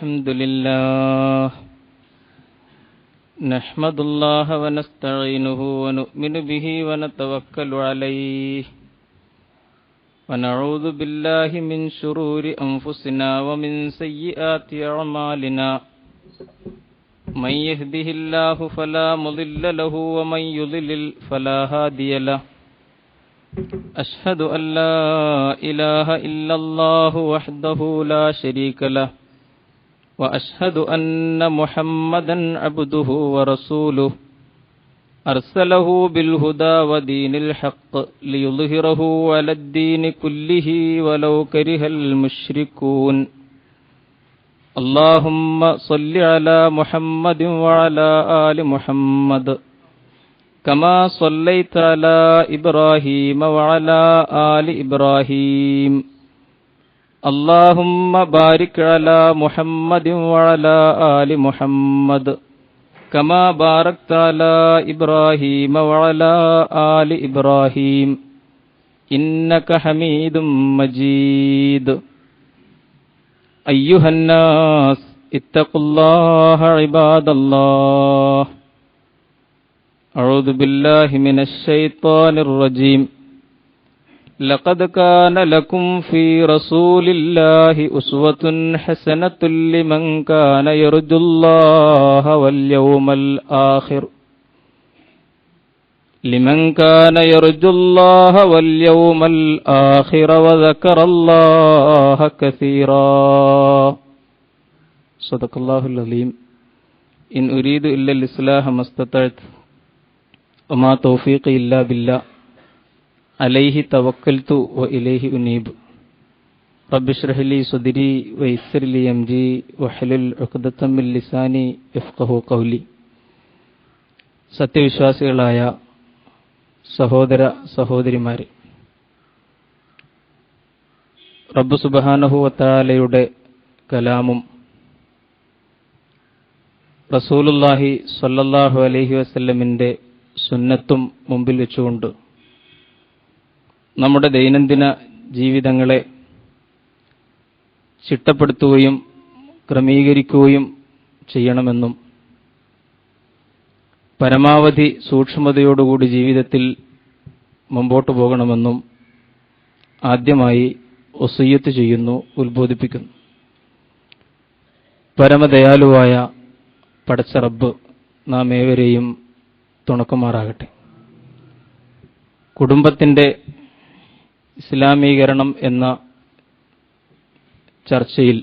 الحمد لله نحمد الله ونستعينه ونؤمن به ونتوكل عليه ونعوذ بالله من شرور أنفسنا ومن سيئات أعمالنا من يهده الله فلا مضل له ومن يضلل فلا هادي له أشهد أن لا إله إلا الله وحده لا شريك له وأشهد أن محمدا عبده ورسوله أرسله بالهدى ودين الحق ليظهره على الدين كله ولو كره المشركون اللهم صل على محمد وعلى آل محمد كما صليت على إبراهيم وعلى آل إبراهيم اللهم بارك على محمد وعلى آل محمد كما باركت على إبراهيم وعلى آل إبراهيم إنك حميد مجيد أيها الناس اتقوا الله عباد الله أعوذ بالله من الشيطان الرجيم لقد كان لكم في رسول الله أسوة حسنة لمن كان يرجو الله واليوم الآخر وذكر الله كثيرا صدق الله العظيم إن أريد إلا الإصلاح ما استطعت وما توفيقي إلا بالله عليه توكلت وإليه أنيب رب اشرح لي صدري ويسر لي أمري واحلل عقدة من لساني يفقهوا قولي. സത്യവിശ്വാസികളായ സഹോദര സഹോദരിമാരെ, റബ്ബ് സുബ്ഹാനഹു വ തആലയുടെ കലാമും റസൂലുള്ളാഹി സ്വല്ലല്ലാഹു അലൈഹി വസല്ലമിന്റെ സുന്നത്തും മുമ്പിൽ വെച്ചുകൊണ്ട് നമ്മുടെ ദൈനംദിന ജീവിതങ്ങളെ ചിട്ടപ്പെടുത്തുകയും ക്രമീകരിക്കുകയും ചെയ്യണമെന്നും പരമാവധി സൂക്ഷ്മതയോടുകൂടി ജീവിതത്തിൽ മുമ്പോട്ട് പോകണമെന്നും ആദ്യമായി വസിയ്യത്ത് ചെയ്യുന്നു, ഉത്ബോധിപ്പിക്കുന്നു. പരമദയാലുവായ പടച്ച റബ്ബ് നാം ഏവരെയും തുണക്കുമാറാകട്ടെ. കുടുംബത്തിൻ്റെ ഇസ്ലാമീകരണം എന്ന ചർച്ചയിൽ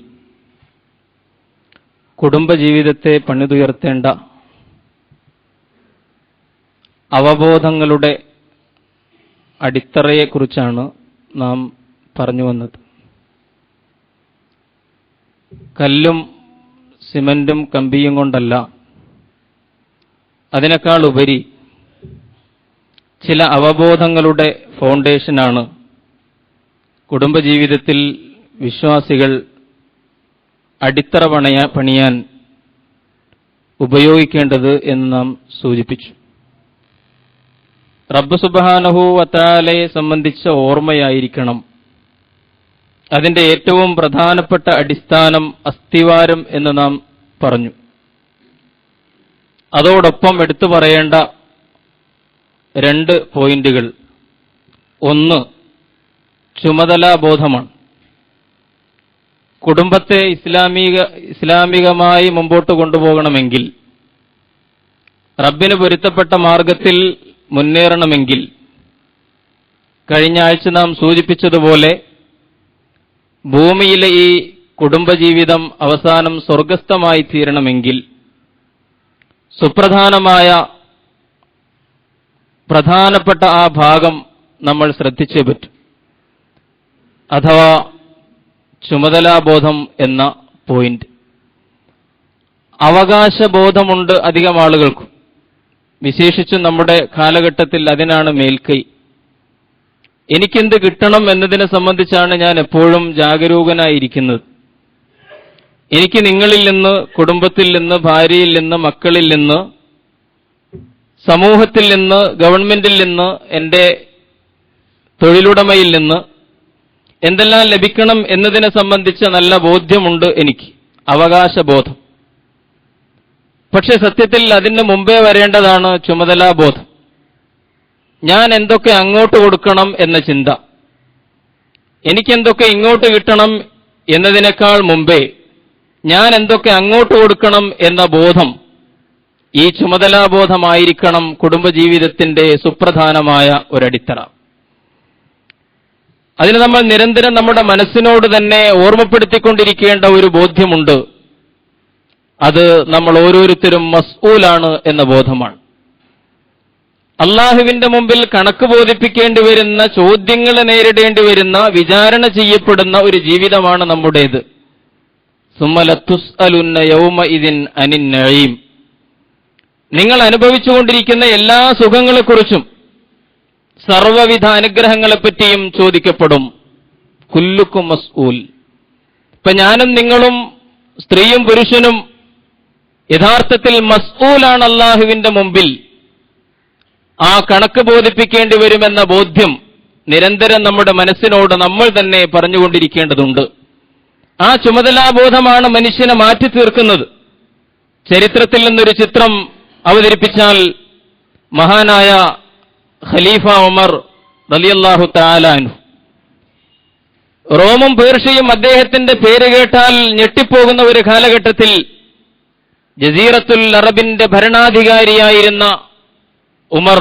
കുടുംബജീവിതത്തെ പണിതുയർത്തേണ്ട അവബോധങ്ങളുടെ അടിത്തറയെക്കുറിച്ചാണ് നാം പറഞ്ഞു വന്നത്. കല്ലും സിമന്റും കമ്പിയും കൊണ്ടല്ല, അതിനേക്കാൾ ഉപരി ചില അവബോധങ്ങളുടെ ഫൗണ്ടേഷനാണ് കുടുംബജീവിതത്തിൽ വിശ്വാസികൾ അടിത്തറ പണിയാൻ ഉപയോഗിക്കേണ്ടത് എന്ന് നാം സൂചിപ്പിച്ചു. റബ്ബ് സുബ്ഹാനഹു വ തആലയെ സംബന്ധിച്ച ഓർമ്മയായിരിക്കണം അതിന്റെ ഏറ്റവും പ്രധാനപ്പെട്ട അടിസ്ഥാനം, അസ്ഥിവാരം എന്ന് നാം പറഞ്ഞു. അതോടൊപ്പം എടുത്തു പറയേണ്ട രണ്ട് പോയിന്റുകൾ. ഒന്ന്, ചുമതലാബോധമാണ്. കുടുംബത്തെ ഇസ്ലാമികമായി മുമ്പോട്ട് കൊണ്ടുപോകണമെങ്കിൽ, റബ്ബിന് പൊരുത്തപ്പെട്ട മാർഗത്തിൽ മുന്നേറണമെങ്കിൽ, കഴിഞ്ഞ ആഴ്ച നാം സൂചിപ്പിച്ചതുപോലെ ഭൂമിയിലെ ഈ കുടുംബജീവിതം അവസാനം സ്വർഗസ്ഥമായി തീരണമെങ്കിൽ പ്രധാനപ്പെട്ട ആ ഭാഗം നമ്മൾ ശ്രദ്ധിച്ചേ പറ്റും. അഥവാ ചുമതലാബോധം എന്ന പോയിന്റ്. അവകാശബോധമുണ്ട് അധികം ആളുകൾക്കും, വിശേഷിച്ചും നമ്മുടെ കാലഘട്ടത്തിൽ അതിനാണ് മേൽക്കൈ. എനിക്കെന്ത് കിട്ടണം എന്നതിനെ സംബന്ധിച്ചാണ് ഞാൻ എപ്പോഴും ജാഗരൂകനായിരിക്കുന്നത്. എനിക്ക് നിങ്ങളിൽ നിന്ന്, കുടുംബത്തിൽ നിന്ന്, ഭാര്യയിൽ നിന്ന്, മക്കളിൽ നിന്ന്, സമൂഹത്തിൽ നിന്ന്, ഗവൺമെന്റിൽ നിന്ന്, എൻ്റെ തൊഴിലുടമയിൽ നിന്ന് എന്തെല്ലാം ലഭിക്കണം എന്നതിനെ സംബന്ധിച്ച നല്ല ബോധ്യമുണ്ട് എനിക്ക്. അവകാശബോധം. പക്ഷെ സത്യത്തിൽ അതിന് മുമ്പേ വരേണ്ടതാണ് ചുമതലാബോധം. ഞാൻ എന്തൊക്കെ അങ്ങോട്ട് കൊടുക്കണം എന്ന ചിന്ത. എനിക്കെന്തൊക്കെ ഇങ്ങോട്ട് കിട്ടണം എന്നതിനേക്കാൾ മുമ്പേ ഞാൻ എന്തൊക്കെ അങ്ങോട്ട് കൊടുക്കണം എന്ന ബോധം, ഈ ചുമതലാബോധമായിരിക്കണം കുടുംബജീവിതത്തിന്റെ സുപ്രധാനമായ ഒരടിത്തറ. അതിന് നമ്മൾ നിരന്തരം നമ്മുടെ മനസ്സിനോട് തന്നെ ഓർമ്മപ്പെടുത്തിക്കൊണ്ടിരിക്കേണ്ട ഒരു ബോധ്യമുണ്ട്. അത് നമ്മൾ ഓരോരുത്തരും മസ്ഊലാണ് എന്ന ബോധമാണ്. അള്ളാഹുവിന്റെ മുമ്പിൽ കണക്ക് ബോധിപ്പിക്കേണ്ടി വരുന്ന, ചോദ്യങ്ങളെ നേരിടേണ്ടി വരുന്ന, വിചാരണ ചെയ്യപ്പെടുന്ന ഒരു ജീവിതമാണ് നമ്മുടേത്. സുമ്മ ലതുസ്അലുന്ന യൗമഇദിൻ അനിൻ നഈം. നിങ്ങൾ അനുഭവിച്ചുകൊണ്ടിരിക്കുന്ന എല്ലാ സുഖങ്ങളെക്കുറിച്ചും സർവ്വവിധ അനുഗ്രഹങ്ങളെപ്പറ്റിയും ചോദിക്കപ്പെടും. കുല്ലുക്കും മസ്ഊൽ. ഇപ്പൊ ഞാനും നിങ്ങളും, സ്ത്രീയും പുരുഷനും യഥാർത്ഥത്തിൽ മസ്ഊലാണ് അള്ളാഹുവിന്റെ മുമ്പിൽ. ആ കണക്ക് ബോധിപ്പിക്കേണ്ടി വരുമെന്ന ബോധ്യം നിരന്തരം നമ്മുടെ മനസ്സിനോട് നമ്മൾ തന്നെ പറഞ്ഞുകൊണ്ടിരിക്കേണ്ടതുണ്ട്. ആ ചുമതലാബോധമാണ് മനുഷ്യനെ മാറ്റി തീർക്കുന്നത്. ചരിത്രത്തിൽ നിന്നൊരു ചിത്രം അവതരിപ്പിച്ചാൽ മഹാനായ ഖലീഫ ഉമർ റളിയല്ലാഹു തആല അൻഹു, റോമും പേർഷ്യയും അദ്ദേഹത്തിന്റെ പേര് കേട്ടാൽ ഞെട്ടിപ്പോകുന്ന ഒരു കാലഘട്ടത്തിൽ ജസീറത്തുൽ അറബിന്റെ ഭരണാധികാരിയായിരുന്ന ഉമർ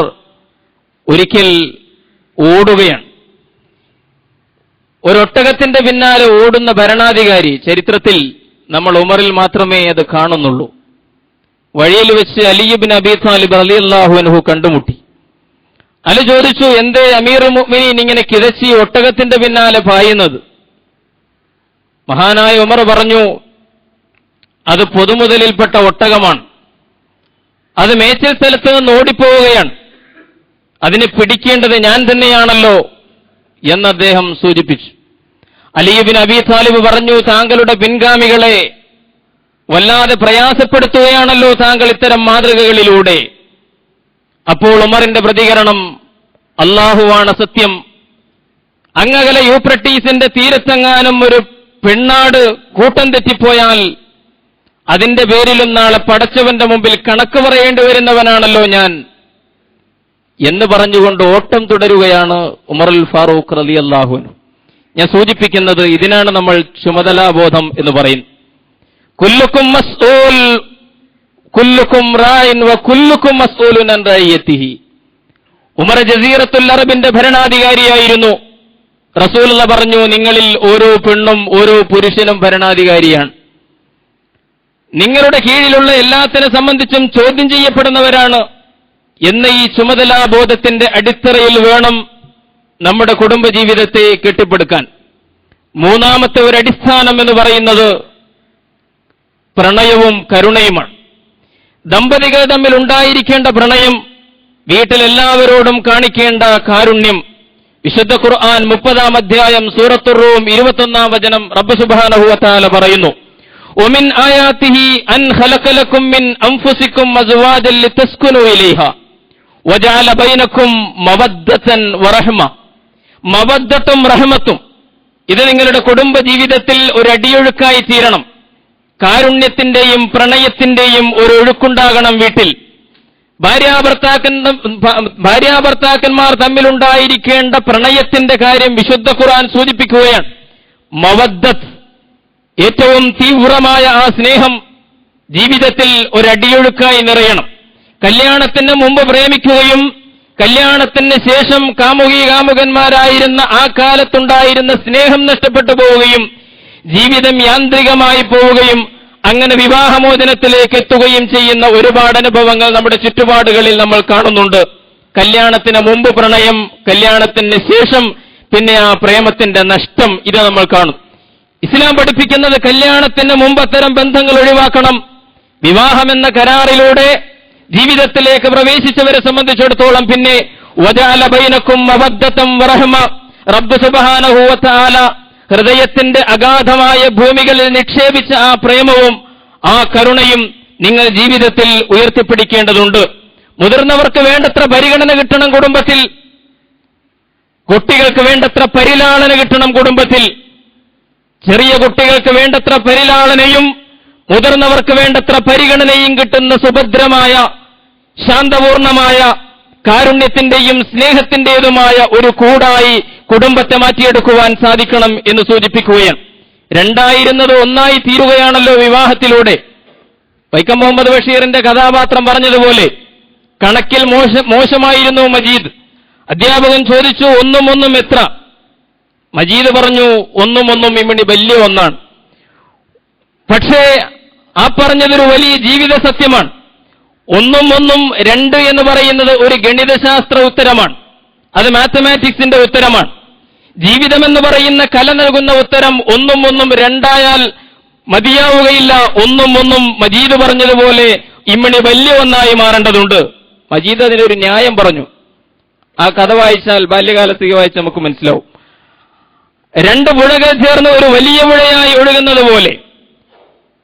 ഒരിക്കൽ ഓടുകയാണ്. ഒരൊട്ടകത്തിന്റെ പിന്നാലെ ഓടുന്ന ഭരണാധികാരി, ചരിത്രത്തിൽ നമ്മൾ ഉമറിൽ മാത്രമേ അത് കാണുന്നുള്ളൂ. വഴിയിൽ വെച്ച് അലി ഇബ്നു അബീ ത്വാലിബ് റളിയല്ലാഹു അൻഹു കണ്ടുമുട്ടി. അലി ചോദിച്ചു, എന്തേ അമീറുൽ മുഅ്മിനീൻ ഇങ്ങനെ കിതച്ച് ഒട്ടകത്തിന്റെ പിന്നാലെ പായുന്നത്? മഹാനായ ഉമർ പറഞ്ഞു, അത് പൊതുമുതലിൽപ്പെട്ട ഒട്ടകമാണ്. അത് മേച്ചിൽ സ്ഥലത്ത് നിന്ന് ഓടിപ്പോവുകയാണ്. അതിനെ പിടിക്കേണ്ടത് ഞാൻ തന്നെയാണല്ലോ എന്ന് അദ്ദേഹം സൂചിപ്പിച്ചു. അലി ഇബ്നു അബീ ത്വാലിബ് പറഞ്ഞു, താങ്കളുടെ പിൻഗാമികളെ വല്ലാതെ പ്രയാസപ്പെടുത്തുകയാണല്ലോ താങ്കൾ ഇത്തരം മാതൃകകളിലൂടെ. അപ്പോൾ ഉമറിന്റെ പ്രതികരണം, അല്ലാഹുവാണ് സത്യം. അങ്ങകലെ യൂഫ്രട്ടീസിന്റെ തീരത്തെങ്ങാനും ഒരു പെണ്ണാട് കൂട്ടം തെറ്റിപ്പോയാൽ അതിന്റെ പേരിലും നാളെ പടച്ചവന്റെ മുമ്പിൽ കണക്ക് പറയേണ്ടി വരുന്നവനാണല്ലോ ഞാൻ എന്ന് പറഞ്ഞുകൊണ്ട് ഓട്ടം തുടരുകയാണ് ഉമറുൽ ഫാറൂഖ് റളിയല്ലാഹു അൻഹു. ഞാൻ സൂചിപ്പിക്കുന്നത് ഇതിനാണ് നമ്മൾ ചുമതലാബോധം എന്ന് പറയുന്നത്. കുല്ലുക്കും മസ്ഊൽ കുല്ലുക്കും റായിൻ വ കുല്ലുക്കും മസ്ഊലുൻ അൻ റഅയ്യതിഹി. ഉമർ ജസീറത്തുൽ അറബിന്റെ ഭരണാധികാരിയായിരുന്നു. റസൂലുള്ളാഹി പറഞ്ഞു, നിങ്ങളിൽ ഓരോ പെണ്ണും ഓരോ പുരുഷനും ഭരണാധികാരിയാണ്. നിങ്ങളുടെ കീഴിലുള്ള എല്ലാത്തിനെ സംബന്ധിച്ചും ചോദ്യം ചെയ്യപ്പെടുന്നവരാണ് എന്ന ഈ ചുമതലാബോധത്തിന്റെ അടിത്തറയിൽ വേണം നമ്മുടെ കുടുംബജീവിതത്തെ കെട്ടിപ്പടുക്കാൻ. മൂന്നാമത്തെ ഒരു അടിസ്ഥാനം എന്ന് പറയുന്നത് പ്രണയവും കരുണയുമാണ്. ദമ്പതികൾ തമ്മിൽ ഉണ്ടായിരിക്കേണ്ട പ്രണയം, വീട്ടിലെല്ലാവരോടും കാണിക്കേണ്ട കാരുണ്യം. വിശുദ്ധ ഖുർആൻ 30-ാം അധ്യായം സൂറത്തുർ റൂം 21-ാം വചനം റബ്ബ് സുബ്ഹാനഹു വ തആല പറയുന്നു, ومن آياته أن خلق لكم من أنفسكم أزواجا لتسكنوا إليها وجعل بينكم مودة ورحمة. മവദ്ദത്തും റഹ്മത്തും, ഇത് നിങ്ങളുടെ കുടുംബ ജീവിതത്തിൽ ഒരു അടിയൊഴുക്കായി തീരണം. കാരുണ്യത്തിന്റെയും പ്രണയത്തിന്റെയും ഒരു ഒഴുക്കുണ്ടാകണം വീട്ടിൽ. ഭാര്യാഭർത്താക്കന്മാർ തമ്മിലുണ്ടായിരിക്കേണ്ട പ്രണയത്തിന്റെ കാര്യം വിശുദ്ധ ഖുർആൻ സൂചിപ്പിക്കുകയാണ്. മവദ്ദത്ത്, ഏറ്റവും തീവ്രമായ ആ സ്നേഹം ജീവിതത്തിൽ ഒരടിയൊഴുക്കായി നിറയണം. കല്യാണത്തിന് മുമ്പ് പ്രേമിക്കുകയും കല്യാണത്തിന് ശേഷം കാമുകന്മാരായിരുന്ന ആ കാലത്തുണ്ടായിരുന്ന സ്നേഹം നഷ്ടപ്പെട്ടു പോവുകയും ജീവിതം യാന്ത്രികമായി പോവുകയും അങ്ങനെ വിവാഹമോചനത്തിലേക്ക് എത്തുകയും ചെയ്യുന്ന ഒരുപാട് അനുഭവങ്ങൾ നമ്മുടെ ചുറ്റുപാടുകളിൽ നമ്മൾ കാണുന്നുണ്ട്. കല്യാണത്തിന് മുമ്പ് പ്രണയം, കല്യാണത്തിന് ശേഷം പിന്നെ ആ പ്രേമത്തിന്റെ നഷ്ടം, ഇത് നമ്മൾ കാണും. ഇസ്ലാം പഠിപ്പിക്കുന്നത് കല്യാണത്തിന് മുമ്പ് അത്തരം ബന്ധങ്ങൾ ഒഴിവാക്കണം. വിവാഹമെന്ന കരാറിലൂടെ ജീവിതത്തിലേക്ക് പ്രവേശിച്ചവരെ സംബന്ധിച്ചിടത്തോളം പിന്നെ വജഅല ബൈനക്കും മവദ്ദതൻ വറഹ്മ, റബ്ബ് സുബ്ഹാനഹു വ തആല ഹൃദയത്തിന്റെ അഗാധമായ ഭൂമികളിൽ നിക്ഷേപിച്ച ആ പ്രേമവും ആ കരുണയും നിങ്ങൾ ജീവിതത്തിൽ ഉയർത്തിപ്പിടിക്കേണ്ടതുണ്ട്. മുതിർന്നവർക്ക് വേണ്ടത്ര പരിഗണന കിട്ടണം കുടുംബത്തിൽ. കുട്ടികൾക്ക് വേണ്ടത്ര പരിലാളന കിട്ടണം കുടുംബത്തിൽ. ചെറിയ കുട്ടികൾക്ക് വേണ്ടത്ര പരിലാളനയും മുതിർന്നവർക്ക് വേണ്ടത്ര പരിഗണനയും കിട്ടുന്ന സുഭദ്രമായ, ശാന്തപൂർണമായ, കാരുണ്യത്തിന്റെയും സ്നേഹത്തിന്റേതുമായ ഒരു കൂടായി കുടുംബത്തെ മാറ്റിയെടുക്കുവാൻ സാധിക്കണം എന്ന് സൂചിപ്പിക്കുകയാണ്. രണ്ടായിരുന്നത് ഒന്നായി തീരുകയാണല്ലോ വിവാഹത്തിലൂടെ. വൈക്കം മുഹമ്മദ് ബഷീറിന്റെ കഥാപാത്രം പറഞ്ഞതുപോലെ കണക്കിൽ മോശമായിരുന്നു മജീദ്. അധ്യാപകൻ ചോദിച്ചു, ഒന്നും എത്ര? മജീദ് പറഞ്ഞു, ഒന്നും ഇമ്മിണി വലിയ ഒന്നാണ്. പക്ഷേ ആ പറഞ്ഞതൊരു വലിയ ജീവിത സത്യമാണ്. ഒന്നും 2 എന്ന് പറയുന്നത് ഒരു ഗണിതശാസ്ത്ര ഉത്തരമാണ്. അത് മാത്തമാറ്റിക്സിന്റെ ഉത്തരമാണ്. ജീവിതമെന്ന് പറയുന്ന കല നൽകുന്ന ഉത്തരം ഒന്നും 2 മതിയാവുകയില്ല. ഒന്നും മജീദ് പറഞ്ഞതുപോലെ ഇമ്മിണി വലിയ ഒന്നായി മാറേണ്ടതുണ്ട്. മജീദ് അതിനൊരു ന്യായം പറഞ്ഞു. ആ കഥ വായിച്ചാൽ, ബാല്യകാലത്തേക്ക് വായിച്ച് നമുക്ക് മനസ്സിലാവും. 2 പുഴകൾ ചേർന്ന് ഒരു വലിയ പുഴയായി ഒഴുകുന്നത് പോലെ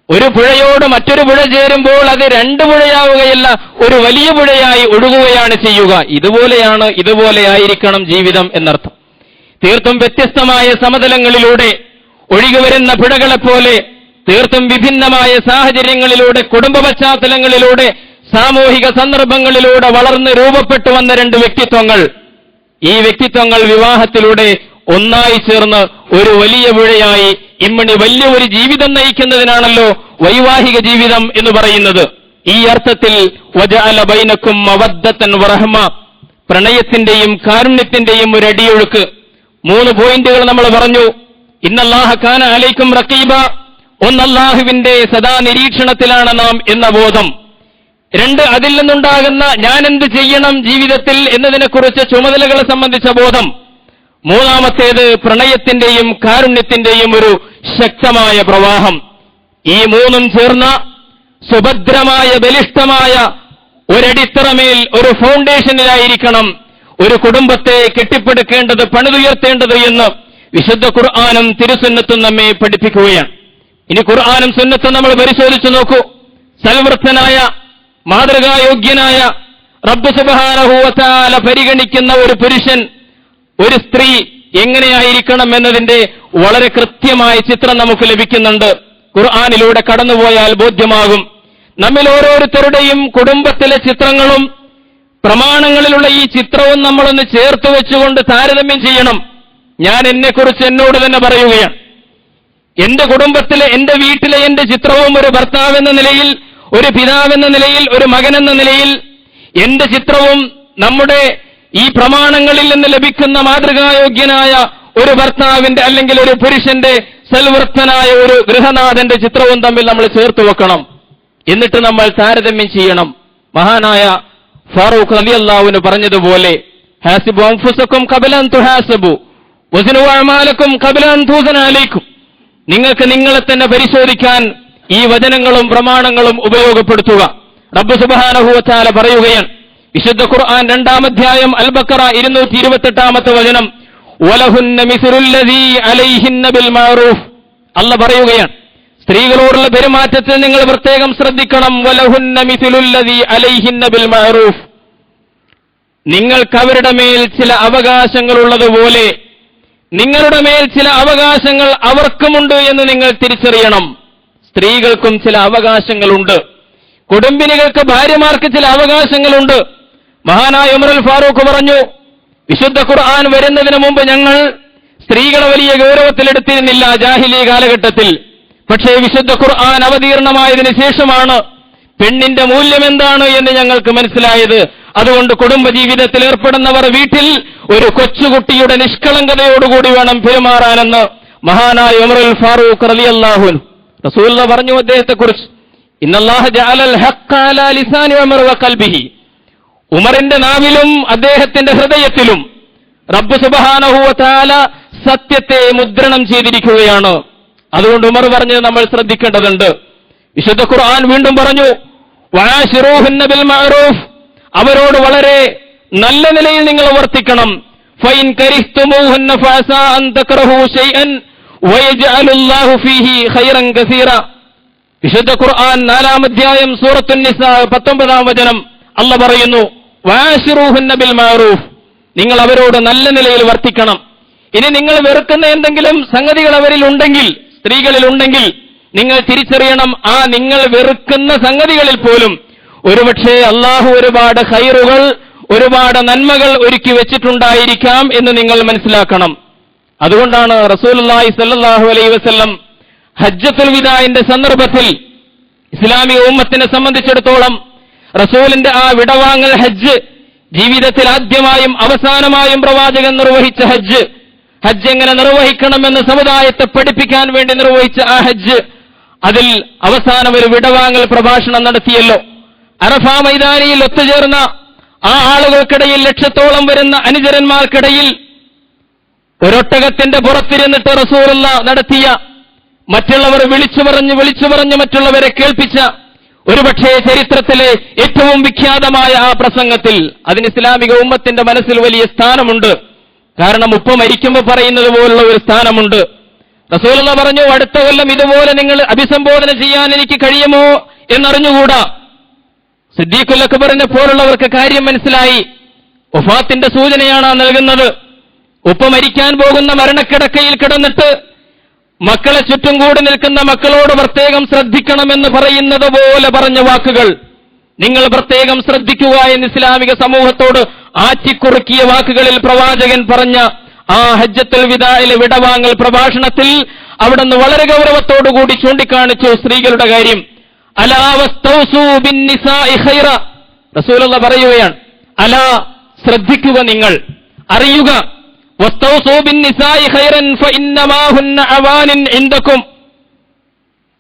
ഒരു പുഴയോട് മറ്റൊരു പുഴ ചേരുമ്പോൾ അത് 2 പുഴയാവുകയല്ല, ഒരു വലിയ പുഴയായി ഒഴുകുകയാണ് ചെയ്യുക. ഇതുപോലെയായിരിക്കണം ജീവിതം എന്നർത്ഥം. തീർത്തും വ്യത്യസ്തമായ സമതലങ്ങളിലൂടെ ഒഴുകിവരുന്ന പുഴകളെപ്പോലെ, തീർത്തും വിഭിന്നമായ സാഹചര്യങ്ങളിലൂടെ, കുടുംബ പശ്ചാത്തലങ്ങളിലൂടെ, സാമൂഹിക സന്ദർഭങ്ങളിലൂടെ വളർന്ന് രൂപപ്പെട്ടു വന്ന 2 വ്യക്തിത്വങ്ങൾ. ഈ വ്യക്തിത്വങ്ങൾ വിവാഹത്തിലൂടെ ഒന്നായി ചേർന്ന് ഒരു വലിയ പുഴയായി ഇമ്മിണി വലിയ ഒരു ജീവിതം നയിക്കുന്നതിനാണല്ലോ വൈവാഹിക ജീവിതം എന്ന് പറയുന്നത്. ഈ അർത്ഥത്തിൽ വജഅല ബൈനക്കും മവദ്ദത്തൻ വറഹ്മ, പ്രണയത്തിന്റെയും കാരുണ്യത്തിന്റെയും ഒരു അടിയൊഴുക്ക്. 3 പോയിന്റുകൾ നമ്മൾ പറഞ്ഞു. ഇന്നല്ലാഹ കാന അലൈക്കും റഖീബ, അല്ലാഹുവിന്റെ സദാ നിരീക്ഷണത്തിലാണ് നാം എന്ന ബോധം. 2, അതിൽ നിന്നുണ്ടാകുന്ന ഞാൻ എന്ത് ചെയ്യണം ജീവിതത്തിൽ എന്നതിനെക്കുറിച്ച് ചുമതലകളെ സംബന്ധിച്ച ബോധം. 3-ാമത്തേത് പ്രണയത്തിന്റെയും കാരുണ്യത്തിന്റെയും ഒരു ശക്തമായ പ്രവാഹം. ഈ 3ഉം ചേർന്ന സുഭദ്രമായ, ബലിഷ്ഠമായ ഒരടിത്തറമേൽ, ഒരു ഫൗണ്ടേഷനിലായിരിക്കണം ഒരു കുടുംബത്തെ കെട്ടിപ്പടുക്കേണ്ടത്, പണിതുയർത്തേണ്ടത് എന്ന് വിശുദ്ധ ഖുർആനും തിരുസുന്നത്തും നമ്മെ പഠിപ്പിക്കുകയാണ്. ഇനി ഖുർആനും സുന്നത്തും നമ്മൾ പരിശോധിച്ചു നോക്കൂ. സൽവൃത്തനായ, മാതൃകായോഗ്യനായ, റബ്ബ് സുബ്ഹാനഹു വ തആല പരിഗണിക്കുന്ന ഒരു പുരുഷൻ, ഒരു സ്ത്രീ എങ്ങനെയായിരിക്കണം എന്നതിന്റെ വളരെ കൃത്യമായ ചിത്രം നമുക്ക് ലഭിക്കുന്നുണ്ട്. ഖുർആനിലൂടെ കടന്നുപോയാൽ ബോധ്യമാകും. നമ്മിൽ ഓരോരുത്തരുടെയും കുടുംബത്തിലെ ചിത്രങ്ങളും പ്രമാണങ്ങളിലുള്ള ഈ ചിത്രവും നമ്മളൊന്ന് ചേർത്ത് വെച്ചുകൊണ്ട് താരതമ്യം ചെയ്യണം. ഞാൻ എന്നെക്കുറിച്ച് എന്നോട് തന്നെ പറയുകയാണ്. എന്റെ കുടുംബത്തിലെ, എന്റെ വീട്ടിലെ എന്റെ ചിത്രവും ഒരു ഭർത്താവെന്ന നിലയിൽ, ഒരു പിതാവെന്ന നിലയിൽ, ഒരു മകനെന്ന നിലയിൽ എന്റെ ചിത്രവും നമ്മുടെ ഈ പ്രമാണങ്ങളിൽ നിന്ന് ലഭിക്കുന്ന മാതൃകായോഗ്യനായ ഒരു ഭർത്താവിന്റെ അല്ലെങ്കിൽ ഒരു പുരുഷന്റെ സൽവൃത്തനായ ഒരു ഗൃഹനാഥന്റെ ചിത്രവും തമ്മിൽ നമ്മൾ ചേർത്ത് വെക്കണം. എന്നിട്ട് നമ്മൾ താരതമ്യം ചെയ്യണം. മഹാനായ ഫാറൂഖ് റളിയല്ലാഹു അൻഹു പറഞ്ഞതുപോലെ, ഹാസിബു അൻഫുസകും ഖബല അൻ തുഹാസബു വസ്നു അഅമാലകും ഖബല അൻ തുസന അലൈക്കും. നിങ്ങൾക്ക് നിങ്ങളെ തന്നെ പരിശോധിക്കാൻ ഈ വചനങ്ങളും പ്രമാണങ്ങളും ഉപയോഗപ്പെടുത്തുക. റബ്ബ് സുബ്ഹാനഹു വ തആല പറയുകയാണ്, വിശുദ്ധ ഖുർആൻ 2-ാം അധ്യായം അൽ ബഖറ 228-ാമത്തെ വചനം, വലഹുന്ന മിസ്ലുല്ലദീ അലൈഹിന്ന ബിൽ മഅറൂഫ്. അല്ലാഹ് പറയുകയാണ്, സ്ത്രീകളോടുള്ള പെരുമാറ്റത്തിൽ നിങ്ങൾ പ്രത്യേകം ശ്രദ്ധിക്കണം. വലഹുന്ന മിസ്ലുല്ലദീ അലൈഹിന്ന ബിൽ മഅറൂഫ്. നിങ്ങൾക്ക് അവരുടെ മേൽ ചില അവകാശങ്ങളുള്ളതുപോലെ നിങ്ങളുടെ മേൽ ചില അവകാശങ്ങൾ അവർക്കുമുണ്ട് എന്ന് നിങ്ങൾ തിരിച്ചറിയണം. സ്ത്രീകൾക്കും ചില അവകാശങ്ങളുണ്ട്. കുടുംബിനികൾക്ക്, ഭാര്യമാർക്ക് ചില അവകാശങ്ങളുണ്ട്. മഹാനായ ഉമർ അൽ ഫാറൂഖ് പറഞ്ഞു, വിശുദ്ധ ഖുർആൻ വരുന്നതിന് മുമ്പ് ഞങ്ങൾ സ്ത്രീകളെ വലിയ ഗൗരവത്തിലെടുത്തിരുന്നില്ല ജാഹിലി കാലഘട്ടത്തിൽ. പക്ഷേ വിശുദ്ധ ഖുർആൻ അവതീർണമായതിനു ശേഷമാണ് പെണ്ണിന്റെ മൂല്യം എന്താണ് എന്ന് ഞങ്ങൾക്ക് മനസ്സിലായത്. അതുകൊണ്ട് കുടുംബജീവിതത്തിൽ ഏർപ്പെടുന്നവർ വീട്ടിൽ ഒരു കൊച്ചുകുട്ടിയുടെ നിഷ്കളങ്കതയോടുകൂടി വേണം പെരുമാറാനെന്ന് മഹാനായ ഉമർ അൽ ഫാറൂഖ് റളിയല്ലാഹു അൻഹു റസൂലുള്ളാഹി പറഞ്ഞു അദ്ദേഹത്തെക്കുറിച്ച്, ഇന്നല്ലാഹ ജഅലൽ ഹഖ്ഖ അലാ ലിസാനി ഉമർ വ ഖൽബിഹി. ഉമറിന്റെ നാവിലും അദ്ദേഹത്തിന്റെ ഹൃദയത്തിലും റബ്ബ് സുബ്ഹാനഹു വ തആല സത്യത്തെ മുദ്രണം ചെയ്തിരിക്കുകയാണ്. അതുകൊണ്ട് ഉമർ പറഞ്ഞത് നമ്മൾ ശ്രദ്ധിക്കേണ്ടതുണ്ട്. വിശുദ്ധ ഖുർആൻ വീണ്ടും പറഞ്ഞു, വആശിറൂഹുന്ന ബിൽ മഅറൂഫ്. അവരോട് വളരെ നല്ല നിലയിൽ നിങ്ങൾ വർത്തിക്കണം. ഫൈൻ കരിഹ്തുമൂഹുന്ന ഫഅസാ അൻ തക്റഹു ശൈഅൻ വയജ്അലുല്ലാഹു ഫീഹി ഖൈറൻ കസീറ. വിശുദ്ധ ഖുർആൻ 4-ാം അധ്യായം സൂറത്തുൻ നിസാ 19-ാം വചനം അല്ലാഹ് പറയുന്നു, വആശിറൂഹുന്ന ബിൽ മഅറൂഫ്. നിങ്ങൾ അവരോട് നല്ല നിലയിൽ വർത്തിക്കണം. ഇനി നിങ്ങൾ വെറുക്കുന്ന എന്തെങ്കിലും സംഗതികൾ അവരിൽ ഉണ്ടെങ്കിൽ, സ്ത്രീകളിൽ ഉണ്ടെങ്കിൽ, നിങ്ങൾ തിരിച്ചറിയണം, ആ നിങ്ങൾ വെറുക്കുന്ന സംഗതികളിൽ പോലും ഒരുപക്ഷെ അള്ളാഹു ഒരുപാട് ഖൈറുകൾ, ഒരുപാട് നന്മകൾ ഒരുക്കി വെച്ചിട്ടുണ്ടായിരിക്കാം എന്ന് നിങ്ങൾ മനസ്സിലാക്കണം. അതുകൊണ്ടാണ് റസൂലുള്ളാഹി സ്വല്ലല്ലാഹു അലൈഹി വസല്ലം ഹജ്ജത്തുൽ വിദാഇന്റെ സന്ദർഭത്തിൽ ഇസ്ലാമിക ഉമ്മത്തിനെ സംബന്ധിച്ചിടത്തോളം റസൂലിന്റെ ആ വിടവാങ്ങൽ ഹജ്ജ്, ജീവിതത്തിൽ ആദ്യമായും അവസാനമായും പ്രവാചകൻ നിർവഹിച്ച ഹജ്ജ് എങ്ങനെ നിർവഹിക്കണമെന്ന് സമുദായത്തെ പഠിപ്പിക്കാൻ വേണ്ടി നിർവഹിച്ച ആ ഹജ്ജ്, അതിൽ അവസാനം ഒരു വിടവാങ്ങൽ പ്രഭാഷണം നടത്തിയല്ലോ. അറഫ മൈതാനിയിൽ ഒത്തുചേർന്ന ആ ആളുകൾക്കിടയിൽ, ലക്ഷത്തോളം വരുന്ന അനുചരന്മാർക്കിടയിൽ ഒരൊട്ടകത്തിന്റെ പുറത്തിരുന്നിട്ട് റസൂലുള്ള നടത്തിയ, മറ്റുള്ളവർ വിളിച്ചു പറഞ്ഞ് മറ്റുള്ളവരെ കേൾപ്പിച്ച ഒരുപക്ഷേ ചരിത്രത്തിലെ ഏറ്റവും വിഖ്യാതമായ ആ പ്രസംഗത്തിൽ അതിന് ഇസ്ലാമിക ഉമ്മത്തിന്റെ മനസ്സിൽ വലിയ സ്ഥാനമുണ്ട്. കാരണം ഉപ്പ മരിക്കുമ്പോൾ പറയുന്നത് പോലുള്ള ഒരു സ്ഥാനമുണ്ട്. റസൂലുള്ള പറഞ്ഞു, അടുത്ത കൊല്ലം ഇതുപോലെ നിങ്ങൾ അഭിസംബോധന ചെയ്യാൻ എനിക്ക് കഴിയുമോ എന്നറിഞ്ഞുകൂടാ. സിദ്ദീഖുൽ അക്ബറിനെ പോലുള്ളവർക്ക് കാര്യം മനസ്സിലായി. വഫാത്തിന്റെ സൂചനയാണ് നൽകുന്നത്. ഉപ്പ മരിക്കാൻ പോകുന്ന മരണക്കിടക്കയിൽ കിടന്നിട്ട് മക്കളെ ചുറ്റും കൂടി നിൽക്കുന്ന മക്കളോട് പ്രത്യേകം ശ്രദ്ധിക്കണമെന്ന് പറയുന്നത് പോലെ പറഞ്ഞ വാക്കുകൾ, നിങ്ങൾ പ്രത്യേകം ശ്രദ്ധിക്കുക എന്ന് ഇസ്ലാമിക സമൂഹത്തോട് ആറ്റിക്കുറുക്കിയ വാക്കുകളിൽ പ്രവാചകൻ പറഞ്ഞ ആ ഹജ്ജത്തുൽ വിദാഇലെ വിടവാങ്ങൽ പ്രഭാഷണത്തിൽ അവിടുന്ന് വളരെ ഗൗരവത്തോടുകൂടി ചൂണ്ടിക്കാണിച്ചു സ്ത്രീകളുടെ കാര്യം. അലാ വസ്തൗസൂ ബിന്നിസാഇ ഖൈറ, റസൂലുള്ളാഹി പറയുകയാണ്, അലാ ശ്രദ്ധിക്കുക, നിങ്ങൾ അറിയുക, വസ്തൗസൂ ബിന്നിസാഇ ഖൈറൻ ഫഇന്നമാ ഹുന്ന അവാനിൻ ഇൻദകും.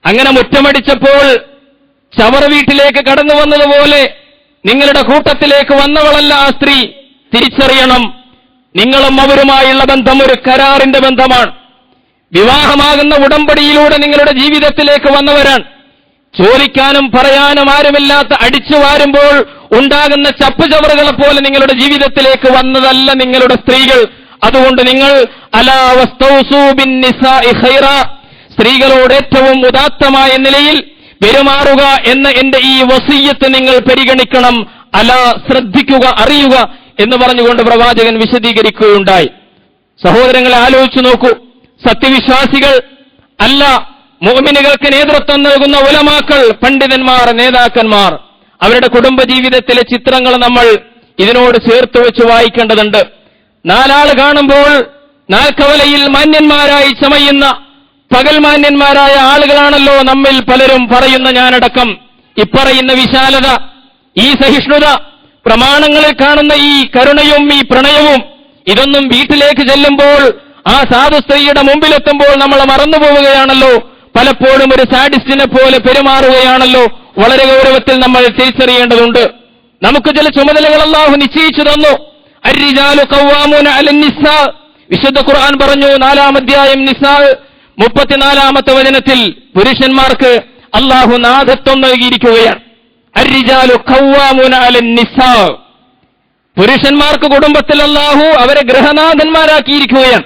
അങ്ങനെ മുറ്റമടിച്ചപ്പോൾ ചവർ വീട്ടിലേക്ക് കടന്നു വന്നതുപോലെ നിങ്ങളുടെ കൂട്ടത്തിലേക്ക് വന്നവളല്ല ആ സ്ത്രീ. തിരിച്ചറിയണം, നിങ്ങളും അവരുമായുള്ള ബന്ധം ഒരു കരാറിന്റെ ബന്ധമാണ്. വിവാഹമാകുന്ന ഉടമ്പടിയിലൂടെ നിങ്ങളുടെ ജീവിതത്തിലേക്ക് വന്നവരാണ്. ചോദിക്കാനും പറയാനും ആരുമില്ലാത്ത അടിച്ചു വാരുമ്പോൾ ഉണ്ടാകുന്ന ചപ്പുചവറുകളെ പോലെ നിങ്ങളുടെ ജീവിതത്തിലേക്ക് വന്നതല്ല നിങ്ങളുടെ സ്ത്രീകൾ. അതുകൊണ്ട് നിങ്ങൾ അലാ വസ്തൗസൂ ബിന്നിസാഇ ഖൈറ, സ്ത്രീകളോട് ഏറ്റവും ഉദാത്തമായ നിലയിൽ പെരുമാറുക എന്ന എന്റെ ഈ വസിയ്യത്ത് നിങ്ങൾ പരിഗണിക്കണം. അലാ ശ്രദ്ധിക്കുക, അറിയുക എന്ന് പറഞ്ഞുകൊണ്ട് പ്രവാചകൻ വിശദീകരിക്കുകയുണ്ടായി. സഹോദരങ്ങളെ ആലോചിച്ചു നോക്കൂ, സത്യവിശ്വാസികൾ അല്ല, മുഅ്മിനുകൾക്ക് നേതൃത്വം നൽകുന്ന ഉലമാക്കൾ, പണ്ഡിതന്മാർ, നേതാക്കന്മാർ, അവരുടെ കുടുംബജീവിതത്തിലെ ചിത്രങ്ങൾ നമ്മൾ ഇതിനോട് ചേർത്ത് വെച്ച് വായിക്കേണ്ടതുണ്ട്. നാലാൾ കാണുമ്പോൾ നാൽക്കവലയിൽ മാന്യന്മാരായി ചമയുന്ന പകൽമാന്യന്മാരായ ആളുകളാണല്ലോ നമ്മിൽ പലരും പറയുന്ന ഞാനടക്കം. ഇപ്പറയുന്ന വിശാലത, ഈ സഹിഷ്ണുത, പ്രമാണങ്ങളിൽ കാണുന്ന ഈ കരുണയും ഈ പ്രണയവും, ഇതൊന്നും വീട്ടിലേക്ക് ചെല്ലുമ്പോൾ ആ സാധു സ്ത്രീയുടെ മുമ്പിലെത്തുമ്പോൾ നമ്മൾ മറന്നുപോവുകയാണല്ലോ. പലപ്പോഴും ഒരു സാഡിസ്റ്റിനെ പോലെ പെരുമാറുകയാണല്ലോ. വളരെ ഗൗരവത്തിൽ നമ്മൾ തിരിച്ചറിയേണ്ടതുണ്ട്. നമുക്ക് ചില ചുമതലകൾ അല്ലാഹു നിശ്ചയിച്ചു തന്നു. അർരിജാലു ഖവ്വാമൂന അലൻ നിസാ, വിശുദ്ധ ഖുർആൻ പറഞ്ഞു 4-ാം അധ്യായം നിസാ 34-ാമത്തെ വചനത്തിൽ പുരുഷന്മാർക്ക് അല്ലാഹു നാഥത്വം നൽകിയിരിക്കുകയാണ്. അർരിജാലു ഖവ്വാമൂന അലൻ നിസാ, പുരുഷന്മാർക്ക് കുടുംബത്തിൽ അല്ലാഹു അവരെ ഗൃഹനാഥന്മാരാക്കിയിരിക്കുകയാണ്.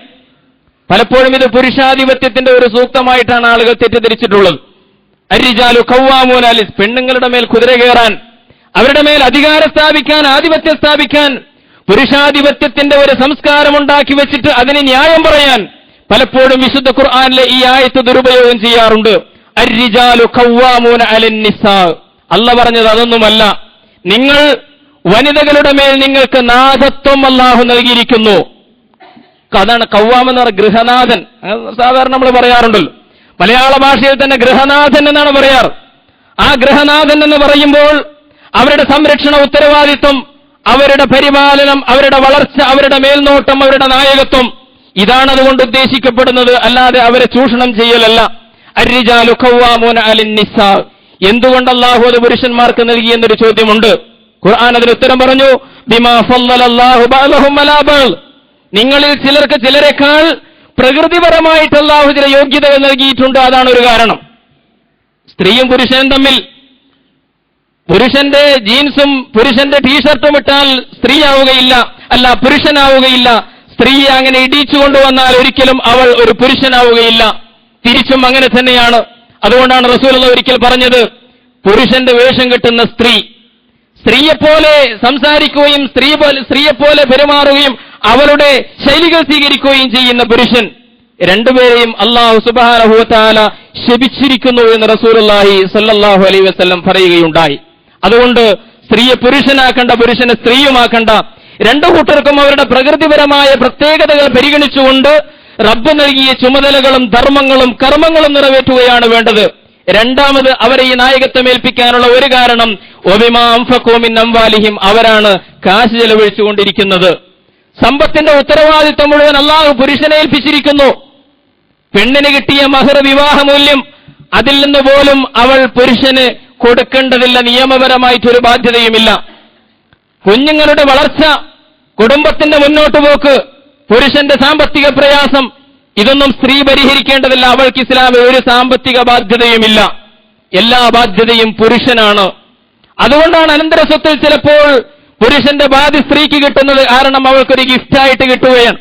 പലപ്പോഴും ഇത് പുരുഷാധിപത്യത്തിന്റെ ഒരു സൂക്തമായിട്ടാണ് ആളുകൾ തെറ്റിദ്ധരിച്ചിട്ടുള്ളത്. അർരിജാലു ഖവ്വാമൂന അലൻ, പെണ്ണുങ്ങളുടെ മേൽ കുതിര കയറാൻ, അവരുടെ മേൽ അധികാരം സ്ഥാപിക്കാൻ, ആധിപത്യം സ്ഥാപിക്കാൻ, പുരുഷാധിപത്യത്തിന്റെ ഒരു സംസ്കാരം ഉണ്ടാക്കി വെച്ചിട്ട് അതിന് ന്യായം പറയാൻ പലപ്പോഴും വിശുദ്ധ ഖുർആനിലെ ഈ ആയത്ത് ദുരുപയോഗം ചെയ്യാറുണ്ട്. അർരിജാലു ഖവ്വാമൂന അലൻ നിസാ, അല്ലാഹു പറഞ്ഞത് അതൊന്നുമല്ല. നിങ്ങൾ വനിതകളുടെ മേൽ നിങ്ങൾക്ക് നാഥത്വം അല്ലാഹു നൽകിയിരിക്കുന്നു. അതാണ് ഖവ്വാം എന്ന് പറഞ്ഞ ഗൃഹനാഥൻ. സാധാരണ നമ്മൾ പറയാറുണ്ടല്ലോ, മലയാള ഭാഷയിൽ തന്നെ ഗൃഹനാഥൻ എന്നാണ് പറയാറ്. ആ ഗൃഹനാഥൻ എന്ന് പറയുമ്പോൾ അവരുടെ സംരക്ഷണ ഉത്തരവാദിത്വം, അവരുടെ പരിപാലനം, അവരുടെ വളർച്ച, അവരുടെ മേൽനോട്ടം, അവരുടെ നായകത്വം, ഇതാണ് അതുകൊണ്ട് ഉദ്ദേശിക്കപ്പെടുന്നത്, അല്ലാതെ അവരെ ചൂഷണം ചെയ്യലല്ല. അർരിജാലു ഖവ്വാമൂന അലൻ നിസാ, എന്തുകൊണ്ട് അല്ലാഹു അത് പുരുഷന്മാർക്ക് നൽകിയെന്നൊരു ചോദ്യമുണ്ട്. ഖുർആൻ അതിന് ഉത്തരം പറഞ്ഞു, ബിമാ ഫളലല്ലാഹു ബഅദഹും അലാ ബഅദ്, നിങ്ങളിൽ ചിലർക്ക് ചിലരെക്കാൾ പ്രകൃതിപരമായിട്ട് അല്ലാഹു ചില യോഗ്യതകൾ നൽകിയിട്ടുണ്ട്. അതാണ് ഒരു കാരണം. സ്ത്രീയും പുരുഷനും തമ്മിൽ പുരുഷന്റെ ജീൻസും പുരുഷന്റെ ടീഷർട്ടും ഇട്ടാൽ സ്ത്രീയാവുകയില്ല, അല്ല പുരുഷനാവുകയില്ല. സ്ത്രീയെ അങ്ങനെ ഇടിച്ചു കൊണ്ടുവന്നാൽ ഒരിക്കലും അവൾ ഒരു പുരുഷനാവുകയില്ല. തിരിച്ചും അങ്ങനെ തന്നെയാണ്. അതുകൊണ്ടാണ് റസൂലുള്ളാഹി ഒരിക്കൽ പറഞ്ഞത്, പുരുഷന്റെ വേഷം കെട്ടുന്ന സ്ത്രീ, സ്ത്രീയെപ്പോലെ സംസാരിക്കുകയും സ്ത്രീയെപ്പോലെ പെരുമാറുകയും അവളുടെ ശൈലികൾ സ്വീകരിക്കുകയും ചെയ്യുന്ന പുരുഷൻ രണ്ടുപേരെയും അല്ലാഹു സുബ്ഹാനഹു വ തആല ശപിച്ചിരിക്കുന്നു എന്ന് റസൂലുള്ളാഹി സ്വല്ലല്ലാഹു അലൈഹി വസല്ലം പറയുകയുണ്ടായി. അതുകൊണ്ട് സ്ത്രീയെ പുരുഷനാക്കണ്ട, പുരുഷനെ സ്ത്രീയുമാക്കണ്ട. രണ്ടു കൂട്ടർക്കും അവരുടെ പ്രകൃതിപരമായ പ്രത്യേകതകൾ പരിഗണിച്ചുകൊണ്ട് റബ്ബ് നൽകിയ ചുമതലകളും ധർമ്മങ്ങളും കർമ്മങ്ങളും നിറവേറ്റുകയാണ് വേണ്ടത്. രണ്ടാമത് അവരെ ഈ നായകത്വം ഏൽപ്പിക്കാനുള്ള ഒരു കാരണം വബിമാ അൻഫഖൂ മിൻ അംവാലിഹിം, അവരാണ് കാശ് ചെലവഴിച്ചുകൊണ്ടിരിക്കുന്നത്. സമ്പത്തിന്റെ ഉത്തരവാദിത്വം മുഴുവൻ അല്ലാഹു പുരുഷനെ ഏൽപ്പിച്ചിരിക്കുന്നു. പെണ്ണിന് കിട്ടിയ മഹർ വിവാഹമൂല്യം അതിൽ നിന്ന് പോലും അവൾ പുരുഷന് കൊടുക്കേണ്ടതില്ല, നിയമപരമായിട്ടൊരു ബാധ്യതയുമില്ല. കുഞ്ഞുങ്ങളുടെ വളർച്ച, കുടുംബത്തിന്റെ മുന്നോട്ട് പോക്ക്, പുരുഷന്റെ സാമ്പത്തിക പ്രയാസം, ഇതൊന്നും സ്ത്രീ പരിഹരിക്കേണ്ടതില്ല. അവൾക്ക് ഇസ്ലാമിൽ ഒരു സാമ്പത്തിക ബാധ്യതയുമില്ല, എല്ലാ ബാധ്യതയും പുരുഷനാണ്. അതുകൊണ്ടാണ് അനന്തര സ്വത്തിൽ ചിലപ്പോൾ പുരുഷന്റെ ബാധ്യ സ്ത്രീക്ക് കിട്ടുന്നത്. കാരണം അവൾക്കൊരു ഗിഫ്റ്റായിട്ട് കിട്ടുകയാണ്.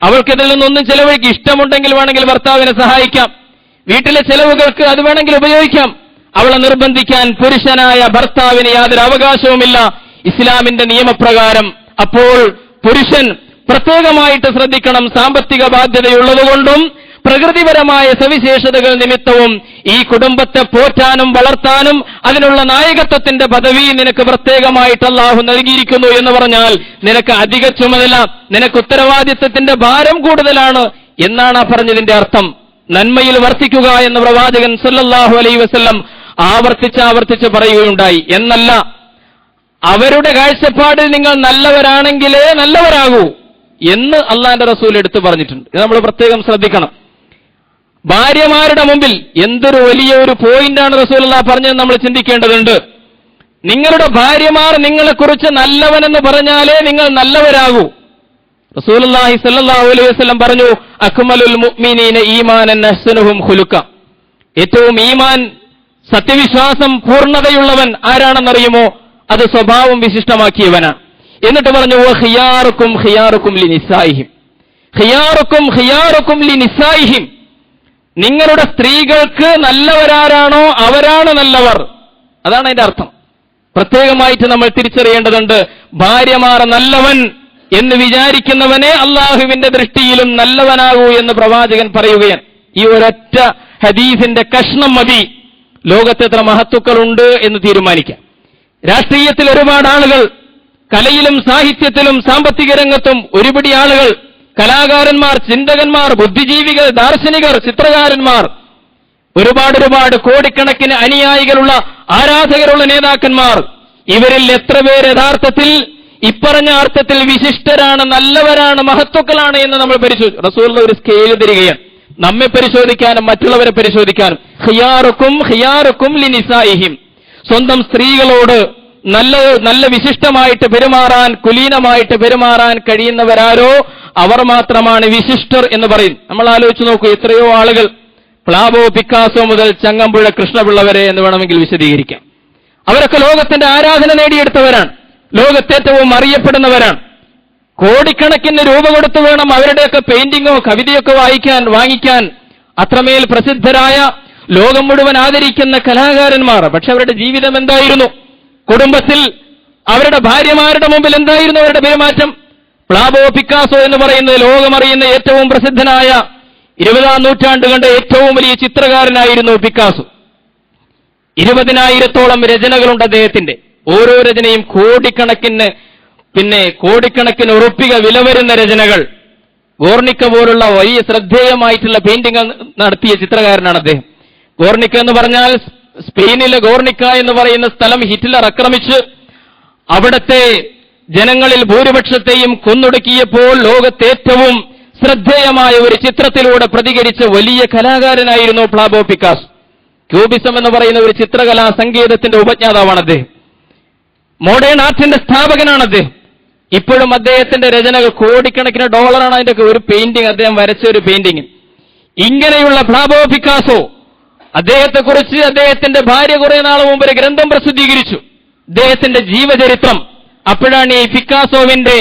അവൾക്കിതിൽ നിന്നൊന്നും ചിലവഴിക്ക് ഇഷ്ടമുണ്ടെങ്കിൽ വേണമെങ്കിൽ ഭർത്താവിനെ സഹായിക്കാം, വീട്ടിലെ ചെലവുകൾക്ക് അത് വേണമെങ്കിൽ ഉപയോഗിക്കാം. അവളെ നിർബന്ധിക്കാൻ പുരുഷനായ ഭർത്താവിന് യാതൊരു അവകാശവുമില്ല ഇസ്ലാമിന്റെ നിയമപ്രകാരം. അപ്പോൾ പുരുഷൻ പ്രത്യേകമായിട്ട് ശ്രദ്ധിക്കണം. സാമ്പത്തിക ബാധ്യതയുള്ളതുകൊണ്ടും പ്രകൃതിപരമായ സവിശേഷതകൾ നിമിത്തവും ഈ കുടുംബത്തെ പോറ്റാനും വളർത്താനും അതിനുള്ള നായകത്വത്തിന്റെ പദവി നിനക്ക് പ്രത്യേകമായിട്ട് അല്ലാഹു നൽകിയിരിക്കുന്നു എന്ന് പറഞ്ഞാൽ നിനക്ക് അധിക ചുമതല, നിനക്ക് ഉത്തരവാദിത്വത്തിന്റെ ഭാരം കൂടുതലാണ് എന്നാണ് ആ പറഞ്ഞതിന്റെ അർത്ഥം. നന്മയിൽ വർത്തിക്കുക എന്ന് പ്രവാചകൻ സല്ലല്ലാഹു അലൈഹി വസല്ലം ആവർത്തിച്ച് പറയുകയുണ്ടായി. എന്നല്ല, അവരുടെ കാഴ്ചപ്പാടിൽ നിങ്ങൾ നല്ലവരാണെങ്കിലേ നല്ലവരാകൂ എന്ന് അള്ളാന്റെ റസൂൽ എടുത്തു പറഞ്ഞിട്ടുണ്ട്. ഇത് നമ്മൾ പ്രത്യേകം ശ്രദ്ധിക്കണം. ഭാര്യമാരുടെ മുമ്പിൽ എന്തൊരു വലിയ ഒരു പോയിന്റാണ് റസൂലുള്ളാഹി പറഞ്ഞത് നമ്മൾ ചിന്തിക്കേണ്ടതുണ്ട്. നിങ്ങളുടെ ഭാര്യമാർ നിങ്ങളെക്കുറിച്ച് നല്ലവനെന്ന് പറഞ്ഞാലേ നിങ്ങൾ നല്ലവരാകൂ. റസൂലുള്ളാഹി സ്വല്ലല്ലാഹു അലൈഹി വസല്ലം പറഞ്ഞു, അക്മലുൽ മുഅ്മിനീന ഈമാനൻ അഹ്സനുഹും ഖുലുഖ, ഏറ്റവും ഈമാൻ സത്യവിശ്വാസം പൂർണ്ണതയുള്ളവൻ ആരാണെന്നറിയുമോ? അത് സ്വഭാവം വിശിഷ്ടമാക്കിയവനാണ്. എന്നിട്ട് പറഞ്ഞു, ഖിയാറുക്കും ഖിയാറുക്കും ലിനിസായിഹിം, ഖിയാറുക്കും ഖിയാറുക്കും ലിനിസായിഹിം, നിങ്ങളുടെ സ്ത്രീകൾക്ക് നല്ലവരാരാണോ അവരാണ് നല്ലവർ. അതാണ് അതിന്റെ അർത്ഥം. പ്രത്യേകമായിട്ട് നമ്മൾ തിരിച്ചറിയേണ്ടതുണ്ട്. ഭാര്യമാർ നല്ലവൻ എന്ന് വിചാരിക്കുന്നവനെ അള്ളാഹുവിന്റെ ദൃഷ്ടിയിലും നല്ലവനാകൂ എന്ന് പ്രവാചകൻ പറയുകയാണ്. ഈ ഒരൊറ്റ ഹദീസിന്റെ കഷ്ണം മതി ലോകത്ത് എത്ര മഹത്തുക്കളുണ്ട് എന്ന് തീരുമാനിക്കാം. രാഷ്ട്രീയത്തിൽ ഒരുപാട് ആളുകൾ, കലയിലും സാഹിത്യത്തിലും സാമ്പത്തിക രംഗത്തും ഒരുപിടി ആളുകൾ, കലാകാരന്മാർ, ചിന്തകന്മാർ, ബുദ്ധിജീവികൾ, ദാർശനികർ, ചിത്രകാരന്മാർ, ഒരുപാട് കോടിക്കണക്കിന് അനുയായികളുള്ള ആരാധകരുള്ള നേതാക്കന്മാർ, ഇവരിൽ എത്ര പേർ യഥാർത്ഥത്തിൽ ഇപ്പറഞ്ഞ അർത്ഥത്തിൽ വിശിഷ്ടരാണ്, നല്ലവരാണ്, മഹത്വക്കളാണ് എന്ന് നമ്മൾ പരിശോധിച്ചു. റസൂലുള്ള ഒരു സ്കെയിൽ തരികയാണ് നമ്മെ പരിശോധിക്കാനും മറ്റുള്ളവരെ പരിശോധിക്കാനും. ഖിയാറുക്കും ഖിയാറുക്കും ലിനിസായിഹിം, സ്വന്തം സ്ത്രീകളോട് നല്ല വിശിഷ്ടമായിട്ട് പെരുമാറാൻ, കുലീനമായിട്ട് പെരുമാറാൻ കഴിയുന്നവരാരോ അവർ മാത്രമാണ് വിശിഷ്ടർ എന്ന് പറയും. നമ്മൾ ആലോചിച്ച് നോക്കൂ, എത്രയോ ആളുകൾ പ്ലാബോ പിക്കാസോ മുതൽ ചങ്ങമ്പുഴ കൃഷ്ണപിള്ള വരെ എന്ന് വേണമെങ്കിൽ വിശദീകരിക്കാം. അവരൊക്കെ ലോകത്തിന്റെ ആരാധന നേടിയെടുത്തവരാണ്, ലോകത്തേറ്റവും അറിയപ്പെടുന്നവരാണ്. കോടിക്കണക്കിന് രൂപ കൊടുത്തു വേണം അവരുടെയൊക്കെ പെയിന്റിങ്ങോ കവിതയൊക്കെ വാങ്ങിക്കാൻ. അത്രമേൽ പ്രസിദ്ധരായ, ലോകം മുഴുവൻ ആദരിക്കുന്ന കലാകാരന്മാർ. പക്ഷെ അവരുടെ ജീവിതം എന്തായിരുന്നു? കുടുംബത്തിൽ അവരുടെ ഭാര്യമാരുടെ മുമ്പിൽ എന്തായിരുന്നു അവരുടെ പെരുമാറ്റം? പ്ലാബോ പിക്കാസോ എന്ന് പറയുന്നത് ലോകമറിയുന്ന ഏറ്റവും പ്രസിദ്ധനായ 20-ാം നൂറ്റാണ്ട് കണ്ട ഏറ്റവും വലിയ ചിത്രകാരനായിരുന്നു പിക്കാസോ. 20,000-ഓളം രചനകളുണ്ട് അദ്ദേഹത്തിന്റെ. ഓരോ രചനയും കോടിക്കണക്കിന് ഉറുപ്പിക വില വരുന്ന രചനകൾ. ഗോർണിക്ക പോലുള്ള വലിയ ശ്രദ്ധേയമായിട്ടുള്ള പെയിന്റിംഗ് നടത്തിയ ചിത്രകാരനാണ് അദ്ദേഹം. ഗോർണിക്ക എന്ന് പറഞ്ഞാൽ സ്പെയിനിലെ ഗോർണിക്ക എന്ന് പറയുന്ന സ്ഥലം ഹിറ്റ്ലർ ആക്രമിച്ച് അവിടത്തെ ജനങ്ങളിൽ ഭൂരിപക്ഷത്തെയും കൊന്നൊടുക്കിയപ്പോൾ ലോകത്തേറ്റവും ശ്രദ്ധേയമായ ഒരു ചിത്രത്തിലൂടെ പ്രതികരിച്ച വലിയ കലാകാരനായിരുന്നു പ്ലാബോ പിക്കാസോ. ക്യൂബിസം എന്ന് പറയുന്ന ഒരു ചിത്രകലാ സങ്കേതത്തിന്റെ ഉപജ്ഞാതാവാണ് അദ്ദേഹം. മോഡേൺ ആർട്ടിന്റെ സ്ഥാപകനാണ് അദ്ദേഹം. ഇപ്പോഴും അദ്ദേഹത്തിന്റെ രചനകൾ കോടിക്കണക്കിന് ഡോളറാണ് അതിന്റെ ഒരു പെയിന്റിംഗ്, അദ്ദേഹം വരച്ച ഒരു പെയിന്റിംഗ്. ഇങ്ങനെയുള്ള പ്ലാബോ പിക്കാസോ, അദ്ദേഹത്തെക്കുറിച്ച് അദ്ദേഹത്തിന്റെ ഭാര്യ കുറെ നാൾ മുമ്പ് ഒരു ഗ്രന്ഥം പ്രസിദ്ധീകരിച്ചു, അദ്ദേഹത്തിന്റെ ജീവചരിത്രം. അപ്പോഴാണ് ഈ പിക്കാസോവിന്റെ,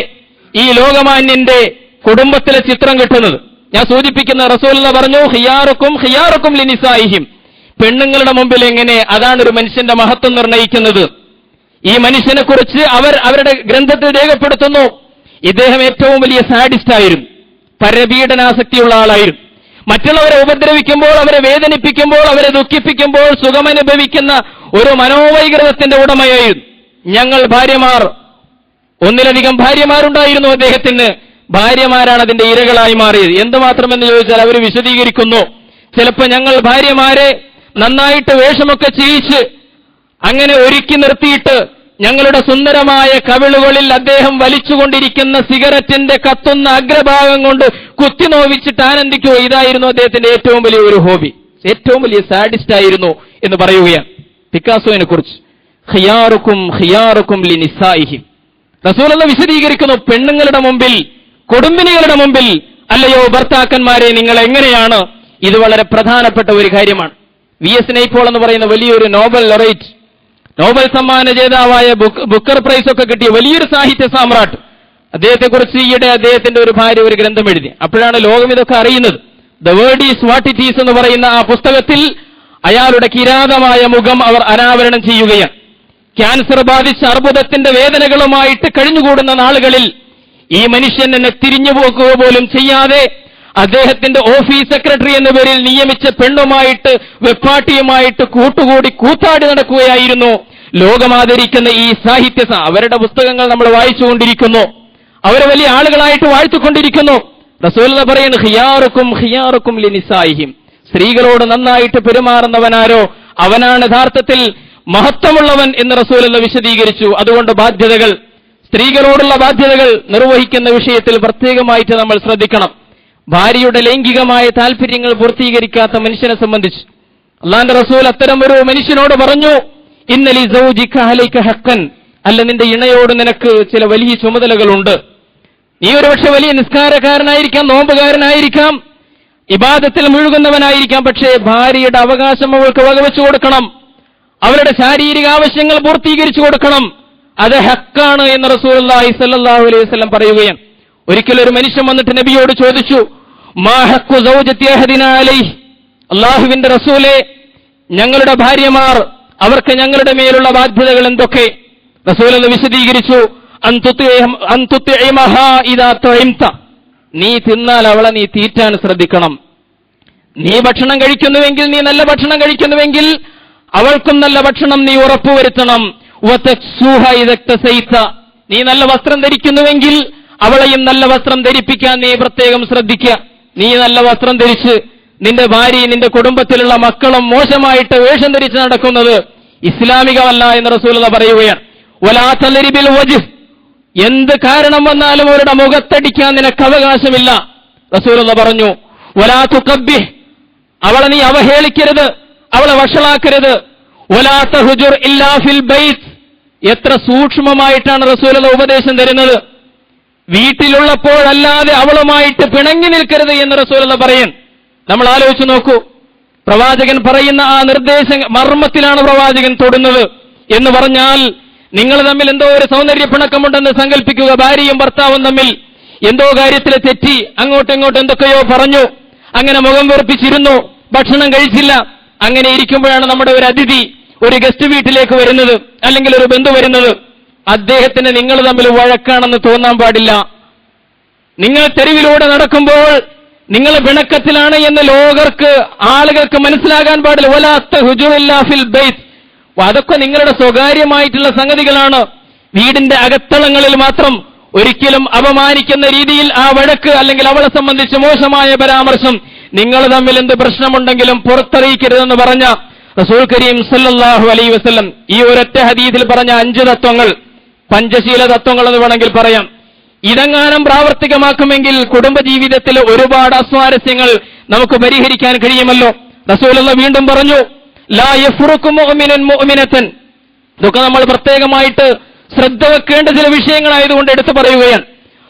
ഈ ലോകമാന്യന്റെ കുടുംബത്തിലെ ചിത്രം കിട്ടുന്നത്. ഞാൻ സൂചിപ്പിക്കുന്ന റസൂലുള്ളാഹി പറഞ്ഞു, ഖിയാറുക്കും ഖിയാറുക്കും ലിനിസായിഹിം, പെണ്ണുങ്ങളുടെ മുമ്പിൽ എങ്ങനെ, അതാണ് ഒരു മനുഷ്യന്റെ മഹത്വം നിർണ്ണയിക്കുന്നത്. ഈ മനുഷ്യനെ കുറിച്ച് അവരുടെ ഗ്രന്ഥത്തിൽ രേഖപ്പെടുത്തുന്നു, ഇദ്ദേഹം ഏറ്റവും വലിയ സാഡിസ്റ്റ് ആയിരുന്നു, പരപീഡനാസക്തിയുള്ള ആളായിരുന്നു. മറ്റുള്ളവരെ ഉപദ്രവിക്കുമ്പോൾ, അവരെ വേദനിപ്പിക്കുമ്പോൾ, അവരെ ദുഃഖിപ്പിക്കുമ്പോൾ സുഖമനുഭവിക്കുന്ന ഒരു മനോവൈകൃതത്തിന്റെ ഉടമയായിരുന്നു. ഞങ്ങൾ ഭാര്യമാർ, ഒന്നിലധികം ഭാര്യമാരുണ്ടായിരുന്നു അദ്ദേഹത്തിന്. ഭാര്യമാരാണ് അതിന്റെ ഇരകളായി മാറിയത്. എന്തുമാത്രമെന്ന് ചോദിച്ചാൽ അവർ വിശദീകരിക്കുന്നു, ചിലപ്പോൾ ഞങ്ങൾ ഭാര്യമാരെ നന്നായിട്ട് വേഷമൊക്കെ ചെയ്യിച്ച് അങ്ങനെ ഒരുക്കി നിർത്തിയിട്ട് ഞങ്ങളുടെ സുന്ദരമായ കവിളുകളിൽ അദ്ദേഹം വലിച്ചുകൊണ്ടിരിക്കുന്ന സിഗരറ്റിന്റെ കത്തുന്ന അഗ്രഭാഗം കൊണ്ട് കുത്തിനോവിച്ചിട്ട് ആനന്ദിക്കുക. ഇതായിരുന്നു അദ്ദേഹത്തിന്റെ ഏറ്റവും വലിയ ഒരു ഹോബി, ഏറ്റവും വലിയ സാഡിസ്റ്റ് ആയിരുന്നു എന്ന് പറയുകയാണ് പിക്കാസോയെ കുറിച്ച്. ഖിയാറുക്കും ഖിയാറുക്കും ലിനിസായിഹിം. റസൂലുള്ളാഹി വിശദീകരിക്കുന്നു, പെണ്ണുങ്ങളുടെ മുമ്പിൽ, കുടുംബിനികളുടെ മുമ്പിൽ അല്ലയോ ഭർത്താക്കന്മാരെ നിങ്ങൾ എങ്ങനെയാണ്. ഇത് വളരെ പ്രധാനപ്പെട്ട ഒരു കാര്യമാണ്. VS നൈപോൾ എന്ന് പറയുന്ന വലിയൊരു നോബൽ ലൊറേറ്റ്, നോബൽ സമ്മാന ജേതാവായ ബുക്കർ പ്രൈസ് ഒക്കെ കിട്ടിയ വലിയൊരു സാഹിത്യ സാമ്രാട്ട്, അദ്ദേഹത്തെക്കുറിച്ച് ഈയിടെ അദ്ദേഹത്തിന്റെ ഒരു ഭാര്യ ഒരു ഗ്രന്ഥം എഴുതി. അപ്പോഴാണ് ലോകം ഇതൊക്കെ അറിയുന്നത്. The word is what it is എന്ന് പറയുന്ന ആ പുസ്തകത്തിൽ അയാളുടെ കിരാതമായ മുഖം അവർ അനാവരണം ചെയ്യുകയാണ്. ക്യാൻസർ ബാധിച്ച അർബുദത്തിന്റെ വേദനകളുമായിട്ട് കഴിഞ്ഞുകൂടുന്ന നാളുകളിൽ ഈ മനുഷ്യൻ എന്നെ തിരിഞ്ഞു പോക്കുക പോലും ചെയ്യാതെ അദ്ദേഹത്തിന്റെ ഓഫീസ് സെക്രട്ടറി എന്ന പേരിൽ നിയമിച്ച പെണ്ണുമായിട്ട് വെപ്പാട്ടിയുമായിട്ട് കൂട്ടുകൂടി കൂത്താടി നടക്കുകയായിരുന്നു. ലോകമാദരിക്കുന്ന ഈ സാഹിത്യ അവരുടെ പുസ്തകങ്ങൾ നമ്മൾ വായിച്ചുകൊണ്ടിരിക്കുന്നു, അവരെ വലിയ ആളുകളായിട്ട് വാഴ്ത്തിക്കൊണ്ടിരിക്കുന്നു. റസൂലുള്ളാഹി പറയുന്നു, ഖിയാറുക്കും ഖിയാറുക്കും ലിനിസായിഹിം. സ്ത്രീകളോട് നന്നായിട്ട് പെരുമാറുന്നവനാരോ അവനാണ് യഥാർത്ഥത്തിൽ മഹത്വമുള്ളവൻ എന്ന് റസൂലുള്ളാഹി വിശദീകരിച്ചു. അതുകൊണ്ട് ബാധ്യതകൾ, സ്ത്രീകളോടുള്ള ബാധ്യതകൾ നിർവഹിക്കുന്ന വിഷയത്തിൽ പ്രത്യേകമായിട്ട് നമ്മൾ ശ്രദ്ധിക്കണം. ഭാര്യയുടെ ലൈംഗികമായ താല്പര്യങ്ങൾ പൂർത്തീകരിക്കാത്ത മനുഷ്യനെ സംബന്ധിച്ച് അല്ലാഹുവിന്റെ റസൂൽ അത്തരം ഒരു മനുഷ്യനോട് പറഞ്ഞു, ഇന്നലി സൗജിക അലൈക ഹഖൻ. അല്ല, നിന്റെ ഇണയോട് നിനക്ക് ചില വലിയ ചുമതലകളുണ്ട്. നീ ഒരുപക്ഷെ വലിയ നിസ്കാരക്കാരനായിരിക്കാം, നോമ്പുകാരനായിരിക്കാം, ഇബാദത്തിൽ മുഴുകുന്നവനായിരിക്കാം, പക്ഷേ ഭാര്യയുടെ അവകാശം അവൾക്ക് വകവെച്ചു കൊടുക്കണം, അവരുടെ ശാരീരിക ആവശ്യങ്ങൾ പൂർത്തീകരിച്ചു കൊടുക്കണം. അത് ഹക്കാണ് എന്ന് റസൂലുള്ളാഹി സ്വല്ലല്ലാഹു അലൈഹി വസല്ലം പറയുകയാണ്. ഒരിക്കൽ ഒരു മനുഷ്യൻ വന്നിട്ട് നബിയോട് ചോദിച്ചു, മാ ഹഖ്ഖു സൗജത്തി അഹദിനാ അലൈഹി. അല്ലാഹുവിന്റെ റസൂലേ, ഞങ്ങളുടെ ഭാര്യമാർ, അവർക്ക് ഞങ്ങളുടെ മേലുള്ള ബാധ്യതകൾ എന്തൊക്കെ? റസൂലുള്ളാഹി വിശദീകരിച്ചു, അൻ തുത്ഇമഹാ ഇദാ തുഇംത. നീ തിന്നാൽ അവളെ നീ തീറ്റാൻ ശ്രദ്ധിക്കണം. നീ ഭക്ഷണം കഴിക്കുന്നുവെങ്കിൽ, നീ നല്ല ഭക്ഷണം കഴിക്കുന്നുവെങ്കിൽ അവൾക്കും നല്ല ഭക്ഷണം നീ ഉറപ്പുവരുത്തണം. വതക്സൂഹ ഇദാ തസൈത. നീ നല്ല വസ്ത്രം ധരിക്കുന്നുവെങ്കിൽ അവളെയും നല്ല വസ്ത്രം ധരിപ്പിക്കാൻ നീ പ്രത്യേകം ശ്രദ്ധിക്കുക. നീ നല്ല വസ്ത്രം ധരിച്ച് നിന്റെ ഭാര്യയും നിന്റെ കുടുംബത്തിലുള്ള മക്കളും മോശമായിട്ട് വേഷം ധരിച്ച് നടക്കുന്നത് ഇസ്ലാമികമല്ല എന്ന് റസൂലുള്ളാഹി പറയുകയാണ്. വലാ തലരിബിൽ വജ്ഹ്. എന്ത് കാരണം വന്നാലും അവരുടെ മുഖത്തടിക്കാൻ നിനക്ക് അവകാശമില്ല റസൂലുള്ളാഹി പറഞ്ഞു. വലാ തുകബ്ബിഹ്. അവളെ നീ അവഹേളിക്കരുത്, അവളെ വഷളാക്കരുത്. വലാ തഹ്ജുർ ഇല്ലാ ഫിൽ ബൈത്ത്. എത്ര സൂക്ഷ്മമായിട്ടാണ് റസൂലുള്ളാഹി ഉപദേശം തരുന്നത്. വീട്ടിലുള്ളപ്പോഴല്ലാതെ അവളുമായിട്ട് പിണങ്ങി നിൽക്കരുത് എന്ന് റസൂലുള്ളാഹി പറയും. നമ്മൾ ആലോചിച്ച് നോക്കൂ, പ്രവാചകൻ പറയുന്ന ആ നിർദ്ദേശ മർമ്മത്തിലാണ് പ്രവാചകൻ തൊടുന്നത് എന്ന് പറഞ്ഞാൽ, നിങ്ങൾ തമ്മിൽ എന്തോ ഒരു സൗന്ദര്യ പിണക്കമുണ്ടെന്ന് സങ്കല്പിക്കുക. ഭാര്യയും ഭർത്താവും തമ്മിൽ എന്തോ കാര്യത്തിൽ തെറ്റി, അങ്ങോട്ടും ഇങ്ങോട്ടും എന്തൊക്കെയോ പറഞ്ഞു, അങ്ങനെ മുഖം വെറുപ്പിച്ചിരുന്നു, ഭക്ഷണം കഴിച്ചില്ല. അങ്ങനെ ഇരിക്കുമ്പോഴാണ് നമ്മുടെ ഒരു അതിഥി, ഒരു ഗസ്റ്റ് വീട്ടിലേക്ക് വരുന്നത്, അല്ലെങ്കിൽ ഒരു ബന്ധു വരുന്നത്. അദ്ദേഹത്തിന് നിങ്ങൾ തമ്മിൽ വഴക്കാണെന്ന് തോന്നാൻ പാടില്ല. നിങ്ങൾ തെരുവിലൂടെ നടക്കുമ്പോൾ നിങ്ങൾ പിണക്കത്തിലാണ് എന്ന് ആളുകൾക്ക് മനസ്സിലാകാൻ പാടില്ല. വലാ തഹ്ജുർ ഇല്ലാ ഫിൽ ബൈത്ത്. അതൊക്കെ നിങ്ങളുടെ സ്വകാര്യമായിട്ടുള്ള സംഗതികളാണ്. വീടിന്റെ അകത്തളങ്ങളിൽ മാത്രം ഒരിക്കലും അപമാനിക്കുന്ന രീതിയിൽ ആ വഴക്ക് അല്ലെങ്കിൽ അവളെ സംബന്ധിച്ച് മോശമായ പരാമർശം നിങ്ങൾ തമ്മിൽ എന്ത് പ്രശ്നമുണ്ടെങ്കിലും പുറത്തറിയിക്കരുതെന്ന് പറഞ്ഞ റസൂൽ കരീം സല്ലല്ലാഹു അലൈഹി വസല്ലം ഈ ഒരൊറ്റ ഹദീസിൽ പറഞ്ഞ 5 തത്വങ്ങൾ, പഞ്ചശീല തത്വങ്ങൾ എന്ന് വേണമെങ്കിൽ പറയാം, ഇതെങ്ങാനും പ്രാവർത്തികമാക്കുമെങ്കിൽ കുടുംബജീവിതത്തിൽ ഒരുപാട് അസ്വാരസ്യങ്ങൾ നമുക്ക് പരിഹരിക്കാൻ കഴിയുമല്ലോ. റസൂലുള്ളാഹി വീണ്ടും പറഞ്ഞു, ലാ യഫ്റുഖു മുഅ്മിനുൻ മുഅ്മിനതൻ. ഇതൊക്കെ നമ്മൾ പ്രത്യേകമായിട്ട് ശ്രദ്ധ വെക്കേണ്ട ചില വിഷയങ്ങളായതുകൊണ്ട് എടുത്തു പറയുകയാണ്.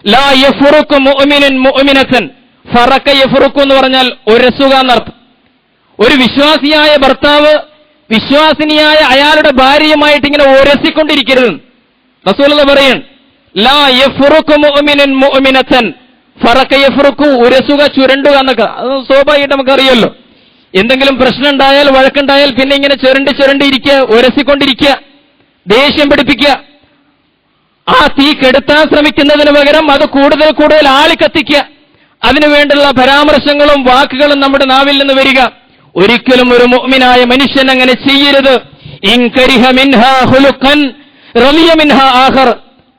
ലാ യഫ്റുഖു മുഅ്മിനുൻ മുഅ്മിനതൻ. ഫറക യഫ്റുഖു എന്ന് പറഞ്ഞാൽ ഉരസുക എന്നർത്ഥം. ഒരു വിശ്വാസിയായ ഭർത്താവ് വിശ്വാസിനിയായ അയാളുടെ ഭാര്യയുമായിട്ട് ഇങ്ങനെ ഉരസിക്കൊണ്ടിരിക്കരുത്. റസൂലുള്ളാഹി പറയാണ്, ലാ യഫ്റുഖു മുഅ്മിനുൻ മുഅ്മിനതൻ ഫറക യഫ്റുഖു. ഉരസുക, ചുരണ്ടുക എന്നൊക്കെ അത് സ്വാഭാവികമായിട്ട് നമുക്കറിയല്ലോ. എന്തെങ്കിലും പ്രശ്നം ഉണ്ടായാൽ, വഴക്കുണ്ടായാൽ പിന്നെ ഇങ്ങനെ ചുരണ്ടി ഇരിക്കുക, ഉരസിക്കൊണ്ടിരിക്കുക, ദേഷ്യം പിടിപ്പിക്കുക. ആ തീ കെടുത്താൻ ശ്രമിക്കുന്നതിന് പകരം അത് കൂടുതൽ ആളി കത്തിക്കുക. അതിനുവേണ്ടുള്ള പരാമർശങ്ങളും വാക്കുകളും നമ്മുടെ നാവിൽ നിന്ന് വരിക. ഒരിക്കലും ഒരു മുഅ്മിനായ മനുഷ്യൻ അങ്ങനെ ചെയ്യരുത്. ഇൻ കരിഹ മിൻഹാ ഖുലുഖൻ റളിയ മിൻഹാ ആഖർ.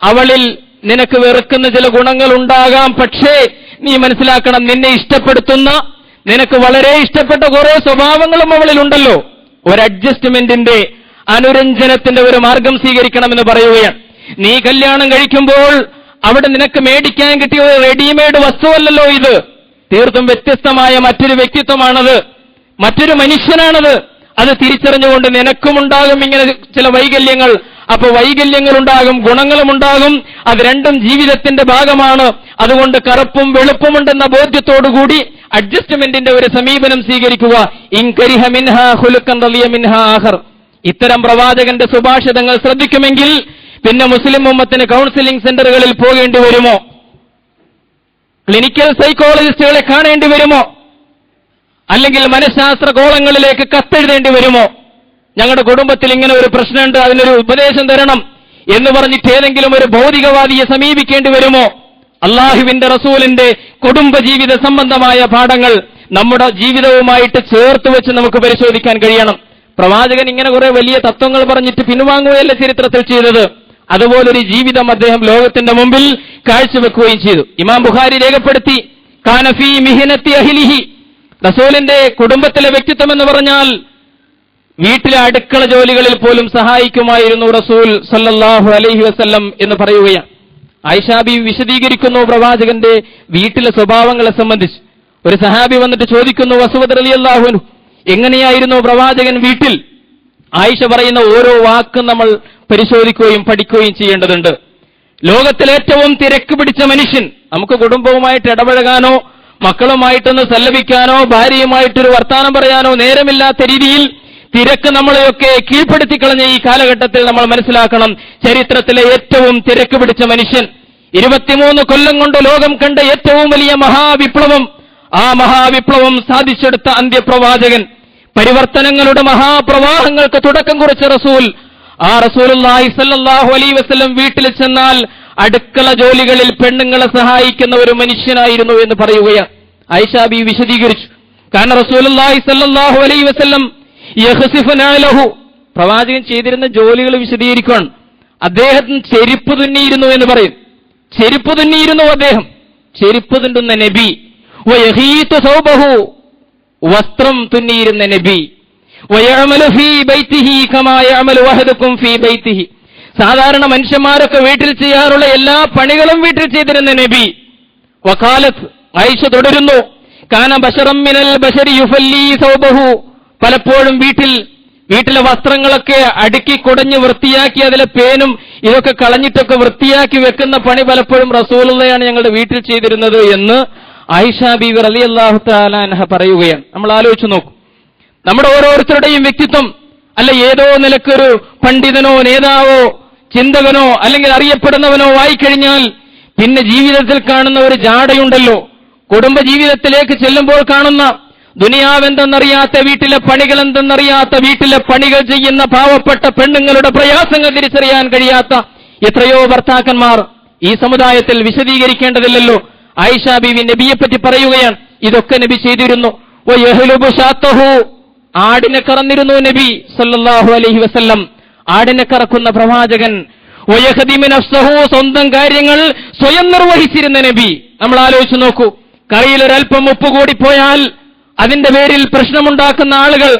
അവളിൽ നിനക്ക് വെറുക്കുന്ന ചില ഗുണങ്ങൾ ഉണ്ടാകാം, പക്ഷേ നീ മനസ്സിലാക്കണം, നിന്നെ ഇഷ്ടപ്പെടുത്തുന്ന, നിനക്ക് വളരെ ഇഷ്ടപ്പെട്ട കുറെ സ്വഭാവങ്ങളും അവളിലുണ്ടല്ലോ. ഒരു അഡ്ജസ്റ്റ്മെന്റിന്റെ, അനുരഞ്ജനത്തിന്റെ ഒരു മാർഗം സ്വീകരിക്കണമെന്ന് പറയുകയാണ്. നീ കല്യാണം കഴിക്കുമ്പോൾ അവിടെ നിനക്ക് മേടിക്കാൻ കിട്ടിയ ഒരു റെഡിമെയ്ഡ് വസ്തുവല്ലല്ലോ ഇത്. തീർത്തും വ്യത്യസ്തമായ മറ്റൊരു വ്യക്തിത്വമാണത്, മറ്റൊരു മനുഷ്യനാണത്. അത് തിരിച്ചറിഞ്ഞുകൊണ്ട് നിനക്കുമുണ്ടാകും ഇങ്ങനെ ചില വൈകല്യങ്ങൾ. അപ്പൊ വൈകല്യങ്ങളുണ്ടാകും, ഗുണങ്ങളുമുണ്ടാകും. അത് രണ്ടും ജീവിതത്തിന്റെ ഭാഗമാണ്. അതുകൊണ്ട് കറുപ്പും വെളുപ്പുമുണ്ടെന്ന ബോധ്യത്തോടുകൂടി അഡ്ജസ്റ്റ്മെന്റിന്റെ ഒരു സമീപനം സ്വീകരിക്കുക. ഇൻ കരിഹ മിൻഹാ ഖുലുഖൻ റളിയ മിൻഹാ ആഖർ. ഇത്തരം പ്രവാചകന്റെ സുഭാഷിതങ്ങൾ ശ്രദ്ധിക്കുമെങ്കിൽ പിന്നെ മുസ്ലിം ഉമ്മത്തിന് കൗൺസിലിംഗ് സെന്ററുകളിൽ പോകേണ്ടി വരുമോ? ക്ലിനിക്കൽ സൈക്കോളജിസ്റ്റുകളെ കാണേണ്ടി വരുമോ? അല്ലെങ്കിൽ മനഃശാസ്ത്ര കോളങ്ങളിലേക്ക് കത്തെഴുതേണ്ടി വരുമോ? ഞങ്ങളുടെ കുടുംബത്തിൽ ഇങ്ങനെ ഒരു പ്രശ്നമുണ്ട്, അതിനൊരു ഉപദേശം തരണം എന്ന് പറഞ്ഞിട്ട് ഏതെങ്കിലും ഒരു ഭൗതികവാദിയെ സമീപിക്കേണ്ടി വരുമോ? അള്ളാഹുവിന്റെ റസൂലിന്റെ കുടുംബജീവിത സംബന്ധമായ പാഠങ്ങൾ നമ്മുടെ ജീവിതവുമായിട്ട് ചേർത്ത് വെച്ച് നമുക്ക് പരിശോധിക്കാൻ കഴിയണം. പ്രവാചകൻ ഇങ്ങനെ കുറെ വലിയ തത്വങ്ങൾ പറഞ്ഞിട്ട് പിൻവാങ്ങുകയല്ല ചരിത്രത്തിൽ ചെയ്തത്. അതുപോലൊരു ജീവിതം അദ്ദേഹം ലോകത്തിന്റെ മുമ്പിൽ കാഴ്ചവെക്കുകയും ചെയ്തു. ഇമാം ബുഖാരി രേഖപ്പെടുത്തി, കാന ഫീ മിഹ്നത്തി അഹ്ലിഹി. റസൂലിന്റെ കുടുംബത്തിലെ വ്യക്തിത്വം എന്ന് പറഞ്ഞാൽ വീട്ടിലെ അടുക്കള ജോലികളിൽ പോലും സഹായിക്കുമായിരുന്നു റസൂൽ സല്ലല്ലാഹു അലൈഹി വസല്ലം എന്ന് പറയുകയാണ്. ആയിഷ ബീവി വിശദീകരിക്കുന്നു പ്രവാചകന്റെ വീട്ടിലെ സ്വഭാവങ്ങളെ സംബന്ധിച്ച്. ഒരു സഹാബി വന്നിട്ട് ചോദിക്കുന്നു, വസുവദ് റളിയല്ലാഹു അൻഹു, എങ്ങനെയായിരുന്നു പ്രവാചകൻ വീട്ടിൽ? ആയിഷ പറയുന്ന ഓരോ വാക്കും നമ്മൾ പരിശോധിക്കുകയും പഠിക്കുകയും ചെയ്യേണ്ടതുണ്ട്. ലോകത്തിലെ ഏറ്റവും തിരക്ക് പിടിച്ച മനുഷ്യൻ, നമുക്ക് കുടുംബവുമായിട്ട് ഇടപഴകാനോ മക്കളുമായിട്ടൊന്ന് സല്ലപിക്കാനോ ഭാര്യയുമായിട്ടൊരു വർത്താനം പറയാനോ നേരമില്ലാത്ത രീതിയിൽ തിരക്ക് നമ്മളെയൊക്കെ കീഴ്പ്പെടുത്തിക്കളഞ്ഞ ഈ കാലഘട്ടത്തിൽ നമ്മൾ മനസ്സിലാക്കണം, ചരിത്രത്തിലെ ഏറ്റവും തിരക്ക് പിടിച്ച മനുഷ്യൻ, 23 കൊല്ലം കൊണ്ട് ലോകം കണ്ട ഏറ്റവും വലിയ മഹാവിപ്ലവം, ആ മഹാവിപ്ലവം സാധിച്ചെടുത്ത അന്ത്യപ്രവാചകൻ, പരിവർത്തനങ്ങളുടെ മഹാപ്രവാഹങ്ങൾക്ക് തുടക്കം കുറിച്ച റസൂൽ, ആ റസൂലുള്ളാഹി സ്വല്ലല്ലാഹു അലൈഹി വസല്ലം വീട്ടിൽ ചെന്നാൽ അടുക്കള ജോലികളിൽ പെണ്ണുങ്ങളെ സഹായിക്കുന്ന ഒരു മനുഷ്യനായിരുന്നു എന്ന് പറയുകയാണ്. ആയിഷ ബീവി വിശദീകരിച്ചു, കാരണം റസൂലുള്ളാഹി സ്വല്ലല്ലാഹു അലൈഹി വസല്ലം യഖ്സിഫുനാലഹു, പ്രവാചകൻ ചെയ്തിരുന്ന ജോലികൾ വിശദീകരിക്കുകയാണ്. അദ്ദേഹം ചെരുപ്പ് തുന്നിയിരുന്നു എന്ന് പറയും. ചെരുപ്പ് തുന്നിയിരുന്നു അദ്ദേഹം, ചെരുപ്പ് തുന്നുന്ന നബി. വയഹീതു സൗബഹു, വസ്ത്രം തുന്നിയിരുന്ന നബി. വയഅമലു ഫീ ബൈതിഹി കമാ യഅമലു വഹദുകും ഫീ ബൈതിഹി, സാധാരണ മനുഷ്യന്മാരൊക്കെ വീട്ടിൽ ചെയ്യാറുള്ള എല്ലാ പണികളും വീട്ടിൽ ചെയ്തിരുന്ന നബി. വഖാലത്ത്, ആയിഷ തുടരുന്നു, കാന ബശറം മിനൽ ബശരി യുഫല്ലി സൗബഹു, പലപ്പോഴും വീട്ടിലെ വസ്ത്രങ്ങളൊക്കെ അടുക്കി കുടഞ്ഞ് വൃത്തിയാക്കി അതിലെ പേനും ഇതൊക്കെ കളഞ്ഞിട്ടൊക്കെ വൃത്തിയാക്കി വെക്കുന്ന പണി പലപ്പോഴും റസൂലുള്ളാഹിയാണ് ഞങ്ങളുടെ വീട്ടിൽ ചെയ്തിരുന്നത് എന്ന് ആയിഷ ബീവി റളിയല്ലാഹു തആല അൻഹ പറയുകയാണ്. നമ്മൾ ആലോചിച്ചു നോക്കും, നമ്മുടെ ഓരോരുത്തരുടെയും വ്യക്തിത്വം അല്ല ഏതോ നിലക്കൊരു പണ്ഡിതനോ നേതാവോ ചിന്തകനോ അല്ലെങ്കിൽ അറിയപ്പെടുന്നവനോ ആയിക്കഴിഞ്ഞാൽ പിന്നെ ജീവിതത്തിൽ കാണുന്ന ഒരു ജാടയുണ്ടല്ലോ. കുടുംബ ജീവിതത്തിലേക്ക് ചെല്ലുമ്പോൾ കാണുന്ന ദുനിയാവെന്തെന്നറിയാത്ത വീട്ടിലെ പണികൾ എന്തെന്നറിയാത്ത വീട്ടിലെ പണികൾ ചെയ്യുന്ന പാവപ്പെട്ട പെണ്ണുങ്ങളുടെ പ്രയാസങ്ങൾ തിരിച്ചറിയാൻ കഴിയാത്ത എത്രയോ ഭർത്താക്കന്മാർ ഈ സമുദായത്തിൽ വിശദീകരിക്കേണ്ടതില്ലല്ലോ. ആയിഷ ബീവി നബിയെപ്പറ്റി പറയുകയാണ്, ഇതൊക്കെ നബി ചെയ്തിരുന്നു. വയഹ്ലുബു ശാത്തഹു, ആടിനെ കറന്നിരുന്നു നബി സല്ലല്ലാഹു അലൈഹി വസല്ലം, ആടിനെ കറക്കുന്ന പ്രവാചകൻ. വയഖദിമു നഫ്സഹു, സ്വന്തം കാര്യങ്ങൾ സ്വയം നിർവഹിച്ചിരുന്ന നബി. നമ്മൾ ആലോചിച്ചു നോക്കൂ, കറിയിൽ ഒരൽപ്പം ഉപ്പ് കൂടിപ്പോയാൽ അതിന്റെ പേരിൽ പ്രശ്നമുണ്ടാക്കുന്ന ആളുകൾ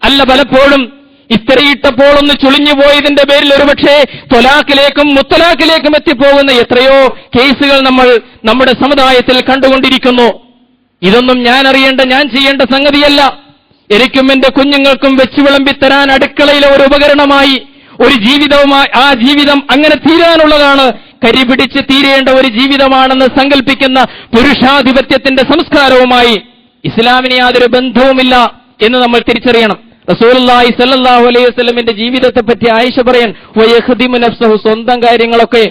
അല്ല, പലപ്പോഴും ഇസ്തിരിയിട്ടപ്പോൾ ഒന്ന് ചുളിഞ്ഞു പോയതിന്റെ പേരിൽ ഒരുപക്ഷെ തൊലാഖിലേക്കും മുത്തലാഖിലേക്കും എത്തിപ്പോകുന്ന എത്രയോ കേസുകൾ നമ്മൾ നമ്മുടെ സമുദായത്തിൽ കണ്ടുകൊണ്ടിരിക്കുന്നു. ഇതൊന്നും ഞാൻ അറിയേണ്ട, ഞാൻ ചെയ്യേണ്ട സംഗതിയല്ല. എനിക്കും എന്റെ കുഞ്ഞുങ്ങൾക്കും വെച്ചു വിളമ്പിത്തരാൻ അടുക്കളയിലെ ഒരു ഉപകരണമായി ഒരു ജീവിതവുമായി, ആ ജീവിതം അങ്ങനെ തീരാനുള്ളതാണ്, കരിപിടിച്ച് തീരേണ്ട ഒരു ജീവിതമാണെന്ന് സങ്കല്പിക്കുന്ന പുരുഷാധിപത്യത്തിന്റെ സംസ്കാരവുമായി ഇസ്ലാമിന് യാതൊരു ബന്ധവുമില്ല എന്ന് നമ്മൾ തിരിച്ചറിയണം. റസൂലുള്ളാഹി സ്വല്ലല്ലാഹു അലൈഹി വസല്ലമിന്റെ ജീവിതത്തെ പറ്റി ആയിഷ പറയാൻ, വയഖദിമു നഫ്സഹു, സ്വന്തം കാര്യങ്ങളൊക്കെ,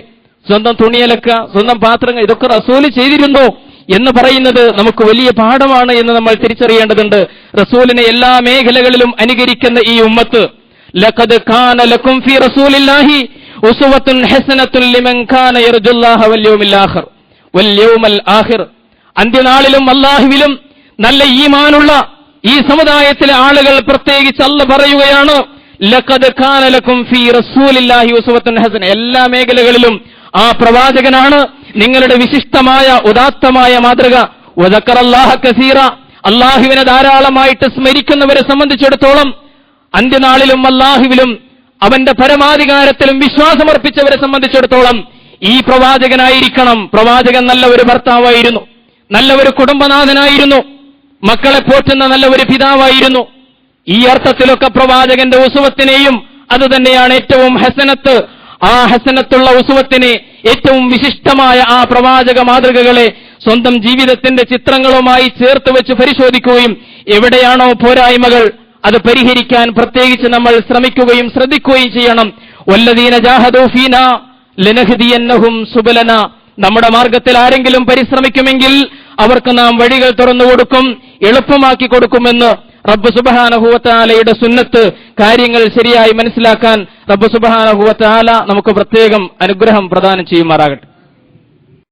സ്വന്തം തുണിയലക്കുക, സ്വന്തം പാത്രങ്ങൾ, ഇതൊക്കെ റസൂൽ ചെയ്തിരുന്നു എന്ന് പറയുന്നത് നമുക്ക് വലിയ പാഠമാണ് എന്ന് നമ്മൾ തിരിച്ചറിയേണ്ടതുണ്ട്. റസൂലിനെ എല്ലാ മേഖലകളിലും അനുകരിക്കുന്ന ഈ ഉമ്മത്ത്, ലഖദ് കാന ലക്കും ഫീ റസൂലില്ലാഹി ഉസ്വത്തുൻ ഹസനത്തുൻ ലിമൻ കാന യർജുല്ലാഹ വൽ യൗമിൽ ആഖിർ. അന്ത്യനാളിലും അല്ലാഹുവിലും നല്ല ഈമാനുള്ള ഈ സമുദായത്തിലെ ആളുകൾ പ്രത്യേകിച്ച് അല്ലാഹു പറയുകയാണ്, ലഖദ് കാന ലക്കും ഫീ റസൂലില്ലാഹി ഉസ്വത്തുൻ ഹസന. എല്ലാ മേഖലകളിലും ആ പ്രവാചകനാണ് നിങ്ങളുടെ വിശിഷ്ടമായ ഉദാത്തമായ മാതൃക. വദക്കറല്ലാഹ കസീറ, അല്ലാഹുവിനെ ധാരാളമായിട്ട് സ്മരിക്കുന്നവരെ സംബന്ധിച്ചിടത്തോളം, അന്ത്യനാളിലും അല്ലാഹുവിലും അവന്റെ പരമാധികാരത്തിലും വിശ്വാസമർപ്പിച്ചവരെ സംബന്ധിച്ചിടത്തോളം ഈ പ്രവാചകനായിരിക്കണം. പ്രവാചകൻ നല്ല ഒരു ഭർത്താവായിരുന്നു, നല്ല ഒരു കുടുംബനാഥനായിരുന്നു, മക്കളെ പോറ്റുന്ന നല്ല ഒരു പിതാവായിരുന്നു. ഈ അർത്ഥത്തിലൊക്കെ പ്രവാചകന്റെ ഉസുവത്തിനെയും അതുതന്നെയാണ് ഏറ്റവും ഹസനത്ത്. ആ ഹസനത്തുള്ള ഉസുവത്തിനെ, ഏറ്റവും വിശിഷ്ടമായ ആ പ്രവാചക മാതൃകകളെ സ്വന്തം ജീവിതത്തിന്റെ ചിത്രങ്ങളുമായി ചേർത്ത് വെച്ച് പരിശോധിക്കുകയും എവിടെയാണോ പോരായ്മകൾ അത് പരിഹരിക്കാൻ പ്രത്യേകിച്ച് നമ്മൾ ശ്രമിക്കുകയും ശ്രദ്ധിക്കുകയും ചെയ്യണം. വല്ലദീന ജാഹദൂ ഫീനാ ലനഹ്ദിയന്നഹും സുബലന. നമ്മുടെ മാർഗത്തിൽ ആരെങ്കിലും പരിശ്രമിക്കുമെങ്കിൽ അവർക്ക് നാം വഴികൾ തുറന്നു കൊടുക്കും, എളുപ്പമാക്കി കൊടുക്കുമെന്ന് റബ്ബ് സുബ്ഹാനഹു വ തആലയുടെ സുന്നത്ത്. കാര്യങ്ങൾ ശരിയായി മനസ്സിലാക്കാൻ റബ്ബ് സുബ്ഹാനഹു വ തആല നമുക്ക് പ്രത്യേകം അനുഗ്രഹം പ്രദാനം ചെയ്യുമാറാകട്ടെ.